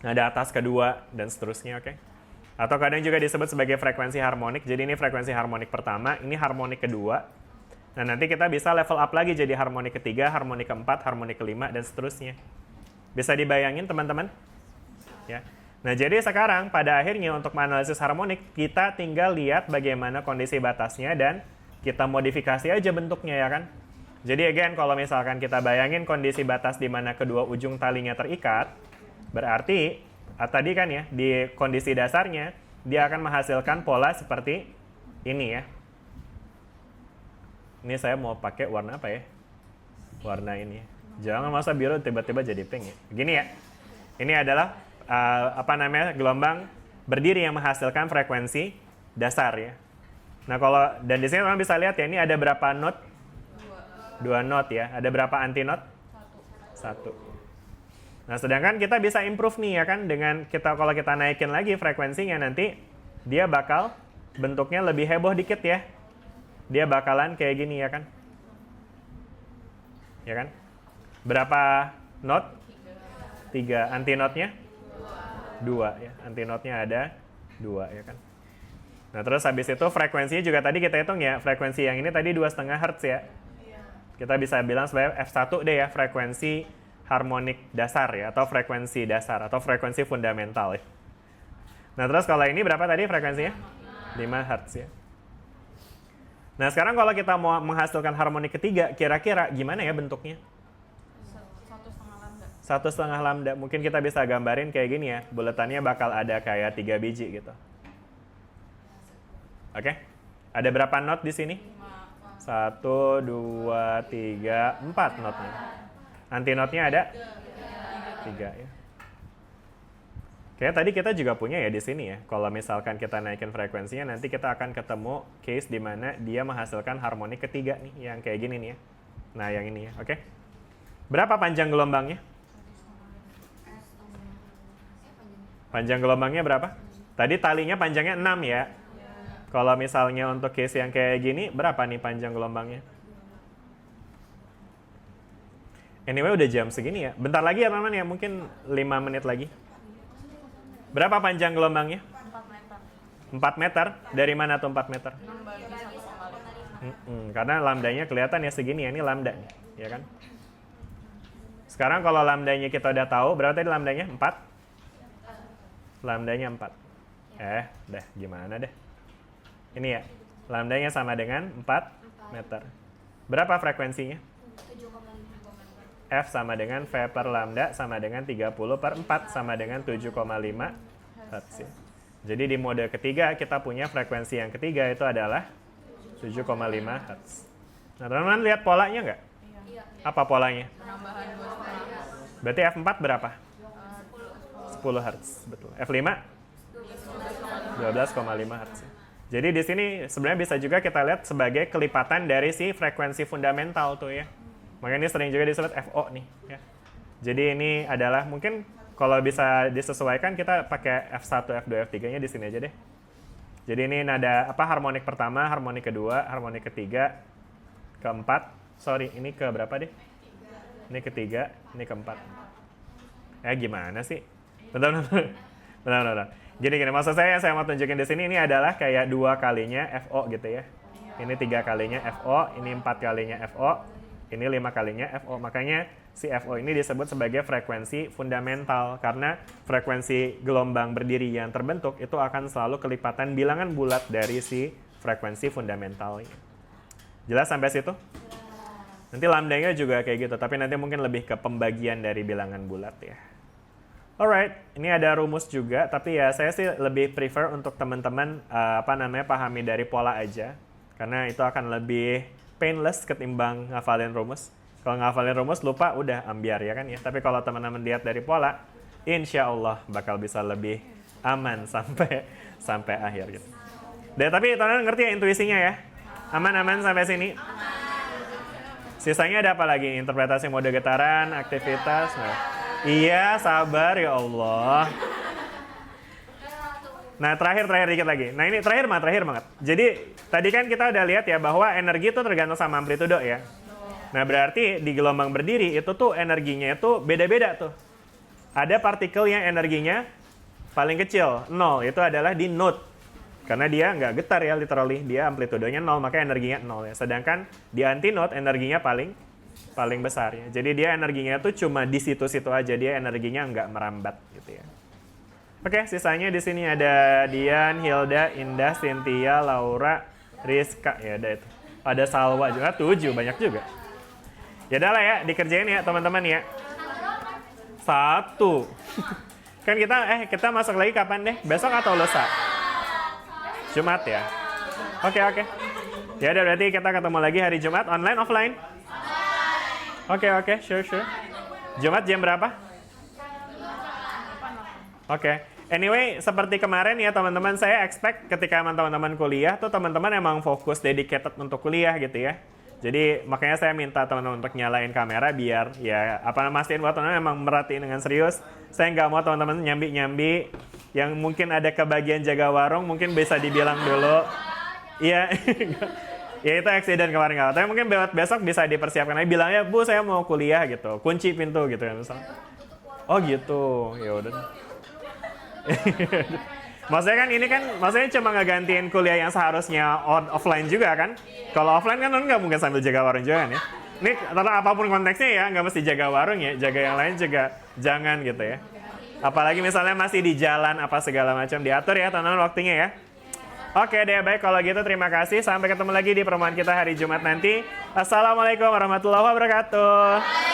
nada atas kedua, dan seterusnya, oke? Atau kadang juga disebut sebagai frekuensi harmonik. Jadi ini frekuensi harmonik pertama, ini harmonik kedua. Nah, nanti kita bisa level up lagi jadi harmonik ketiga, harmonik keempat, harmonik kelima, dan seterusnya. Bisa dibayangin teman-teman? Ya. Nah, jadi sekarang pada akhirnya untuk menganalisis harmonik, kita tinggal lihat bagaimana kondisi batasnya dan kita modifikasi aja bentuknya ya kan. Jadi again, kalau misalkan kita bayangin kondisi batas di mana kedua ujung talinya terikat, berarti tadi kan ya, di kondisi dasarnya, dia akan menghasilkan pola seperti ini ya. Ini saya mau pakai warna apa ya? Warna ini. Jangan masa biru tiba-tiba jadi pink ya. Gini ya. Ini adalah gelombang berdiri yang menghasilkan frekuensi dasar ya. Nah, dan di sini orang bisa lihat ya, ini ada berapa note? 2 note ya. Ada berapa anti note? 1. Nah, sedangkan kita bisa improve nih ya kan, dengan kalau kita naikin lagi frekuensinya, nanti dia bakal bentuknya lebih heboh dikit ya. Dia bakalan kayak gini ya kan. Ya kan? Berapa note? 3. Anti note-nya? 2 ya. Anti note-nya ada 2 ya kan. Nah, terus habis itu frekuensinya juga tadi kita hitung ya. Frekuensi yang ini tadi 2,5 Hz ya. Kita bisa bilang sebagai F1 deh ya, frekuensi harmonik dasar ya, atau frekuensi dasar, atau frekuensi fundamental ya. Nah, terus kalau ini berapa tadi frekuensinya? 5 Hz ya. Nah, sekarang kalau kita mau menghasilkan harmonik ketiga, kira-kira gimana ya bentuknya? 1,5 lambda. Mungkin kita bisa gambarin kayak gini ya. Buletannya bakal ada kayak 3 biji gitu. Oke? Ada berapa not di sini? 1, 2, 3, 4 notnya. Anti notnya ada 3 ya. Oke, tadi kita juga punya ya di sini ya. Kalau misalkan kita naikin frekuensinya, nanti kita akan ketemu case di mana dia menghasilkan harmonik ketiga nih, yang kayak gini nih ya. Nah, yang ini ya, oke. Berapa panjang gelombangnya? Panjang gelombangnya berapa? Tadi talinya panjangnya 6 ya. Kalau misalnya untuk case yang kayak gini, berapa nih panjang gelombangnya? Anyway, udah jam segini ya. Bentar lagi ya teman-teman ya, mungkin 5 menit lagi. Berapa panjang gelombangnya? 4 meter. Dari mana tuh 4 meter? Karena lambdanya kelihatan ya segini ya, ini lambda nih, ya kan? Sekarang kalau lambdanya kita udah tahu, berapa tadi lambdanya? 4? Lambdanya 4. Dah gimana deh. Ini ya, lambdanya sama dengan 4 meter. Berapa frekuensinya? 7,5. F sama dengan V per lambda sama dengan 30 per 4 sama dengan 7,5 Hz. Jadi di mode ketiga kita punya frekuensi yang ketiga itu adalah 7,5 Hz. Nah, teman-teman lihat polanya nggak? Apa polanya? Berarti F4 berapa? 10 Hz, betul. F5? 12,5 Hz. Jadi di sini sebenarnya bisa juga kita lihat sebagai kelipatan dari si frekuensi fundamental tuh ya. Makanya ini sering juga disebut FO nih ya. Jadi ini adalah mungkin kalau bisa disesuaikan kita pakai F1, F2, F3-nya di sini aja deh. Jadi ini nada harmonik pertama, harmonik kedua, harmonik ketiga, keempat. Sorry, ini ke berapa deh? Ini ketiga, ini keempat. Gimana sih? Bentar. Gini, maksud saya yang saya mau tunjukin di sini ini adalah kayak 2 kalinya FO gitu ya. Ini 3 kalinya FO, ini 4 kalinya FO, ini 5 kalinya FO. Makanya si FO ini disebut sebagai frekuensi fundamental karena frekuensi gelombang berdiri yang terbentuk itu akan selalu kelipatan bilangan bulat dari si frekuensi fundamentalnya. Jelas sampai situ? Nanti lambdanya juga kayak gitu, tapi nanti mungkin lebih ke pembagian dari bilangan bulat ya. Alright, ini ada rumus juga, tapi ya saya sih lebih prefer untuk teman-teman pahami dari pola aja, karena itu akan lebih painless ketimbang ngafalin rumus. Kalau ngafalin rumus lupa udah ambiar ya kan ya. Tapi kalau teman-teman lihat dari pola, insya Allah bakal bisa lebih aman sampai akhir gitu. Dan tapi teman-teman ngerti ya intuisinya ya? Aman sampai sini. Sisanya ada apa lagi? Interpretasi mode getaran, aktivitas. Iya, sabar ya Allah. Nah, terakhir dikit lagi. Nah, ini terakhir banget. Jadi, tadi kan kita udah lihat ya bahwa energi itu tergantung sama amplitudo ya. Nah, berarti di gelombang berdiri itu tuh energinya itu beda-beda tuh. Ada partikel yang energinya paling kecil, 0. Itu adalah di node. Karena dia nggak getar ya, literally. Dia amplitudonya 0, makanya energinya 0 ya. Sedangkan di antinode energinya paling besar ya. Jadi dia energinya tuh cuma di situ-situ aja, dia energinya nggak merambat gitu ya. Oke, sisanya di sini ada Dian, Hilda, Indah, Cynthia, Laura, Rizka ya ada itu. Ada Salwa juga, 7 banyak juga. Ya udah lah ya, dikerjain ya teman-teman ya. 1. Kan kita masuk lagi kapan deh? Besok atau lusa? Jumat ya. Oke. Ya udah berarti kita ketemu lagi hari Jumat, online offline? Oke, sure. Jumat jam berapa? Oke. Anyway, seperti kemarin ya teman-teman, saya expect ketika teman-teman kuliah tuh teman-teman emang fokus dedicated untuk kuliah gitu ya. Jadi makanya saya minta teman-teman untuk nyalain kamera biar ya mastiin buat teman-teman emang merhatiin dengan serius. Saya nggak mau teman-teman nyambi-nyambi yang mungkin ada kebagian jaga warung mungkin bisa dibilang dulu. Iya. Ya itu accident kemarin nggak. Tapi mungkin besok bisa dipersiapkan aja. Bilangnya, Bu saya mau kuliah gitu. Kunci pintu gitu ya misalnya. Oh gitu. Ya udah. Maksudnya kan ini kan maksudnya cuma ngegantiin kuliah yang seharusnya offline juga kan. Kalau offline kan nggak mungkin sambil jaga warung juga kan ya. Ini apapun konteksnya ya nggak mesti jaga warung ya. Jaga yang lain juga jangan gitu ya. Apalagi misalnya masih di jalan apa segala macam diatur ya teman-teman waktunya ya. Oke deh, baik kalau gitu terima kasih. Sampai ketemu lagi di pertemuan kita hari Jumat nanti. Assalamualaikum warahmatullahi wabarakatuh.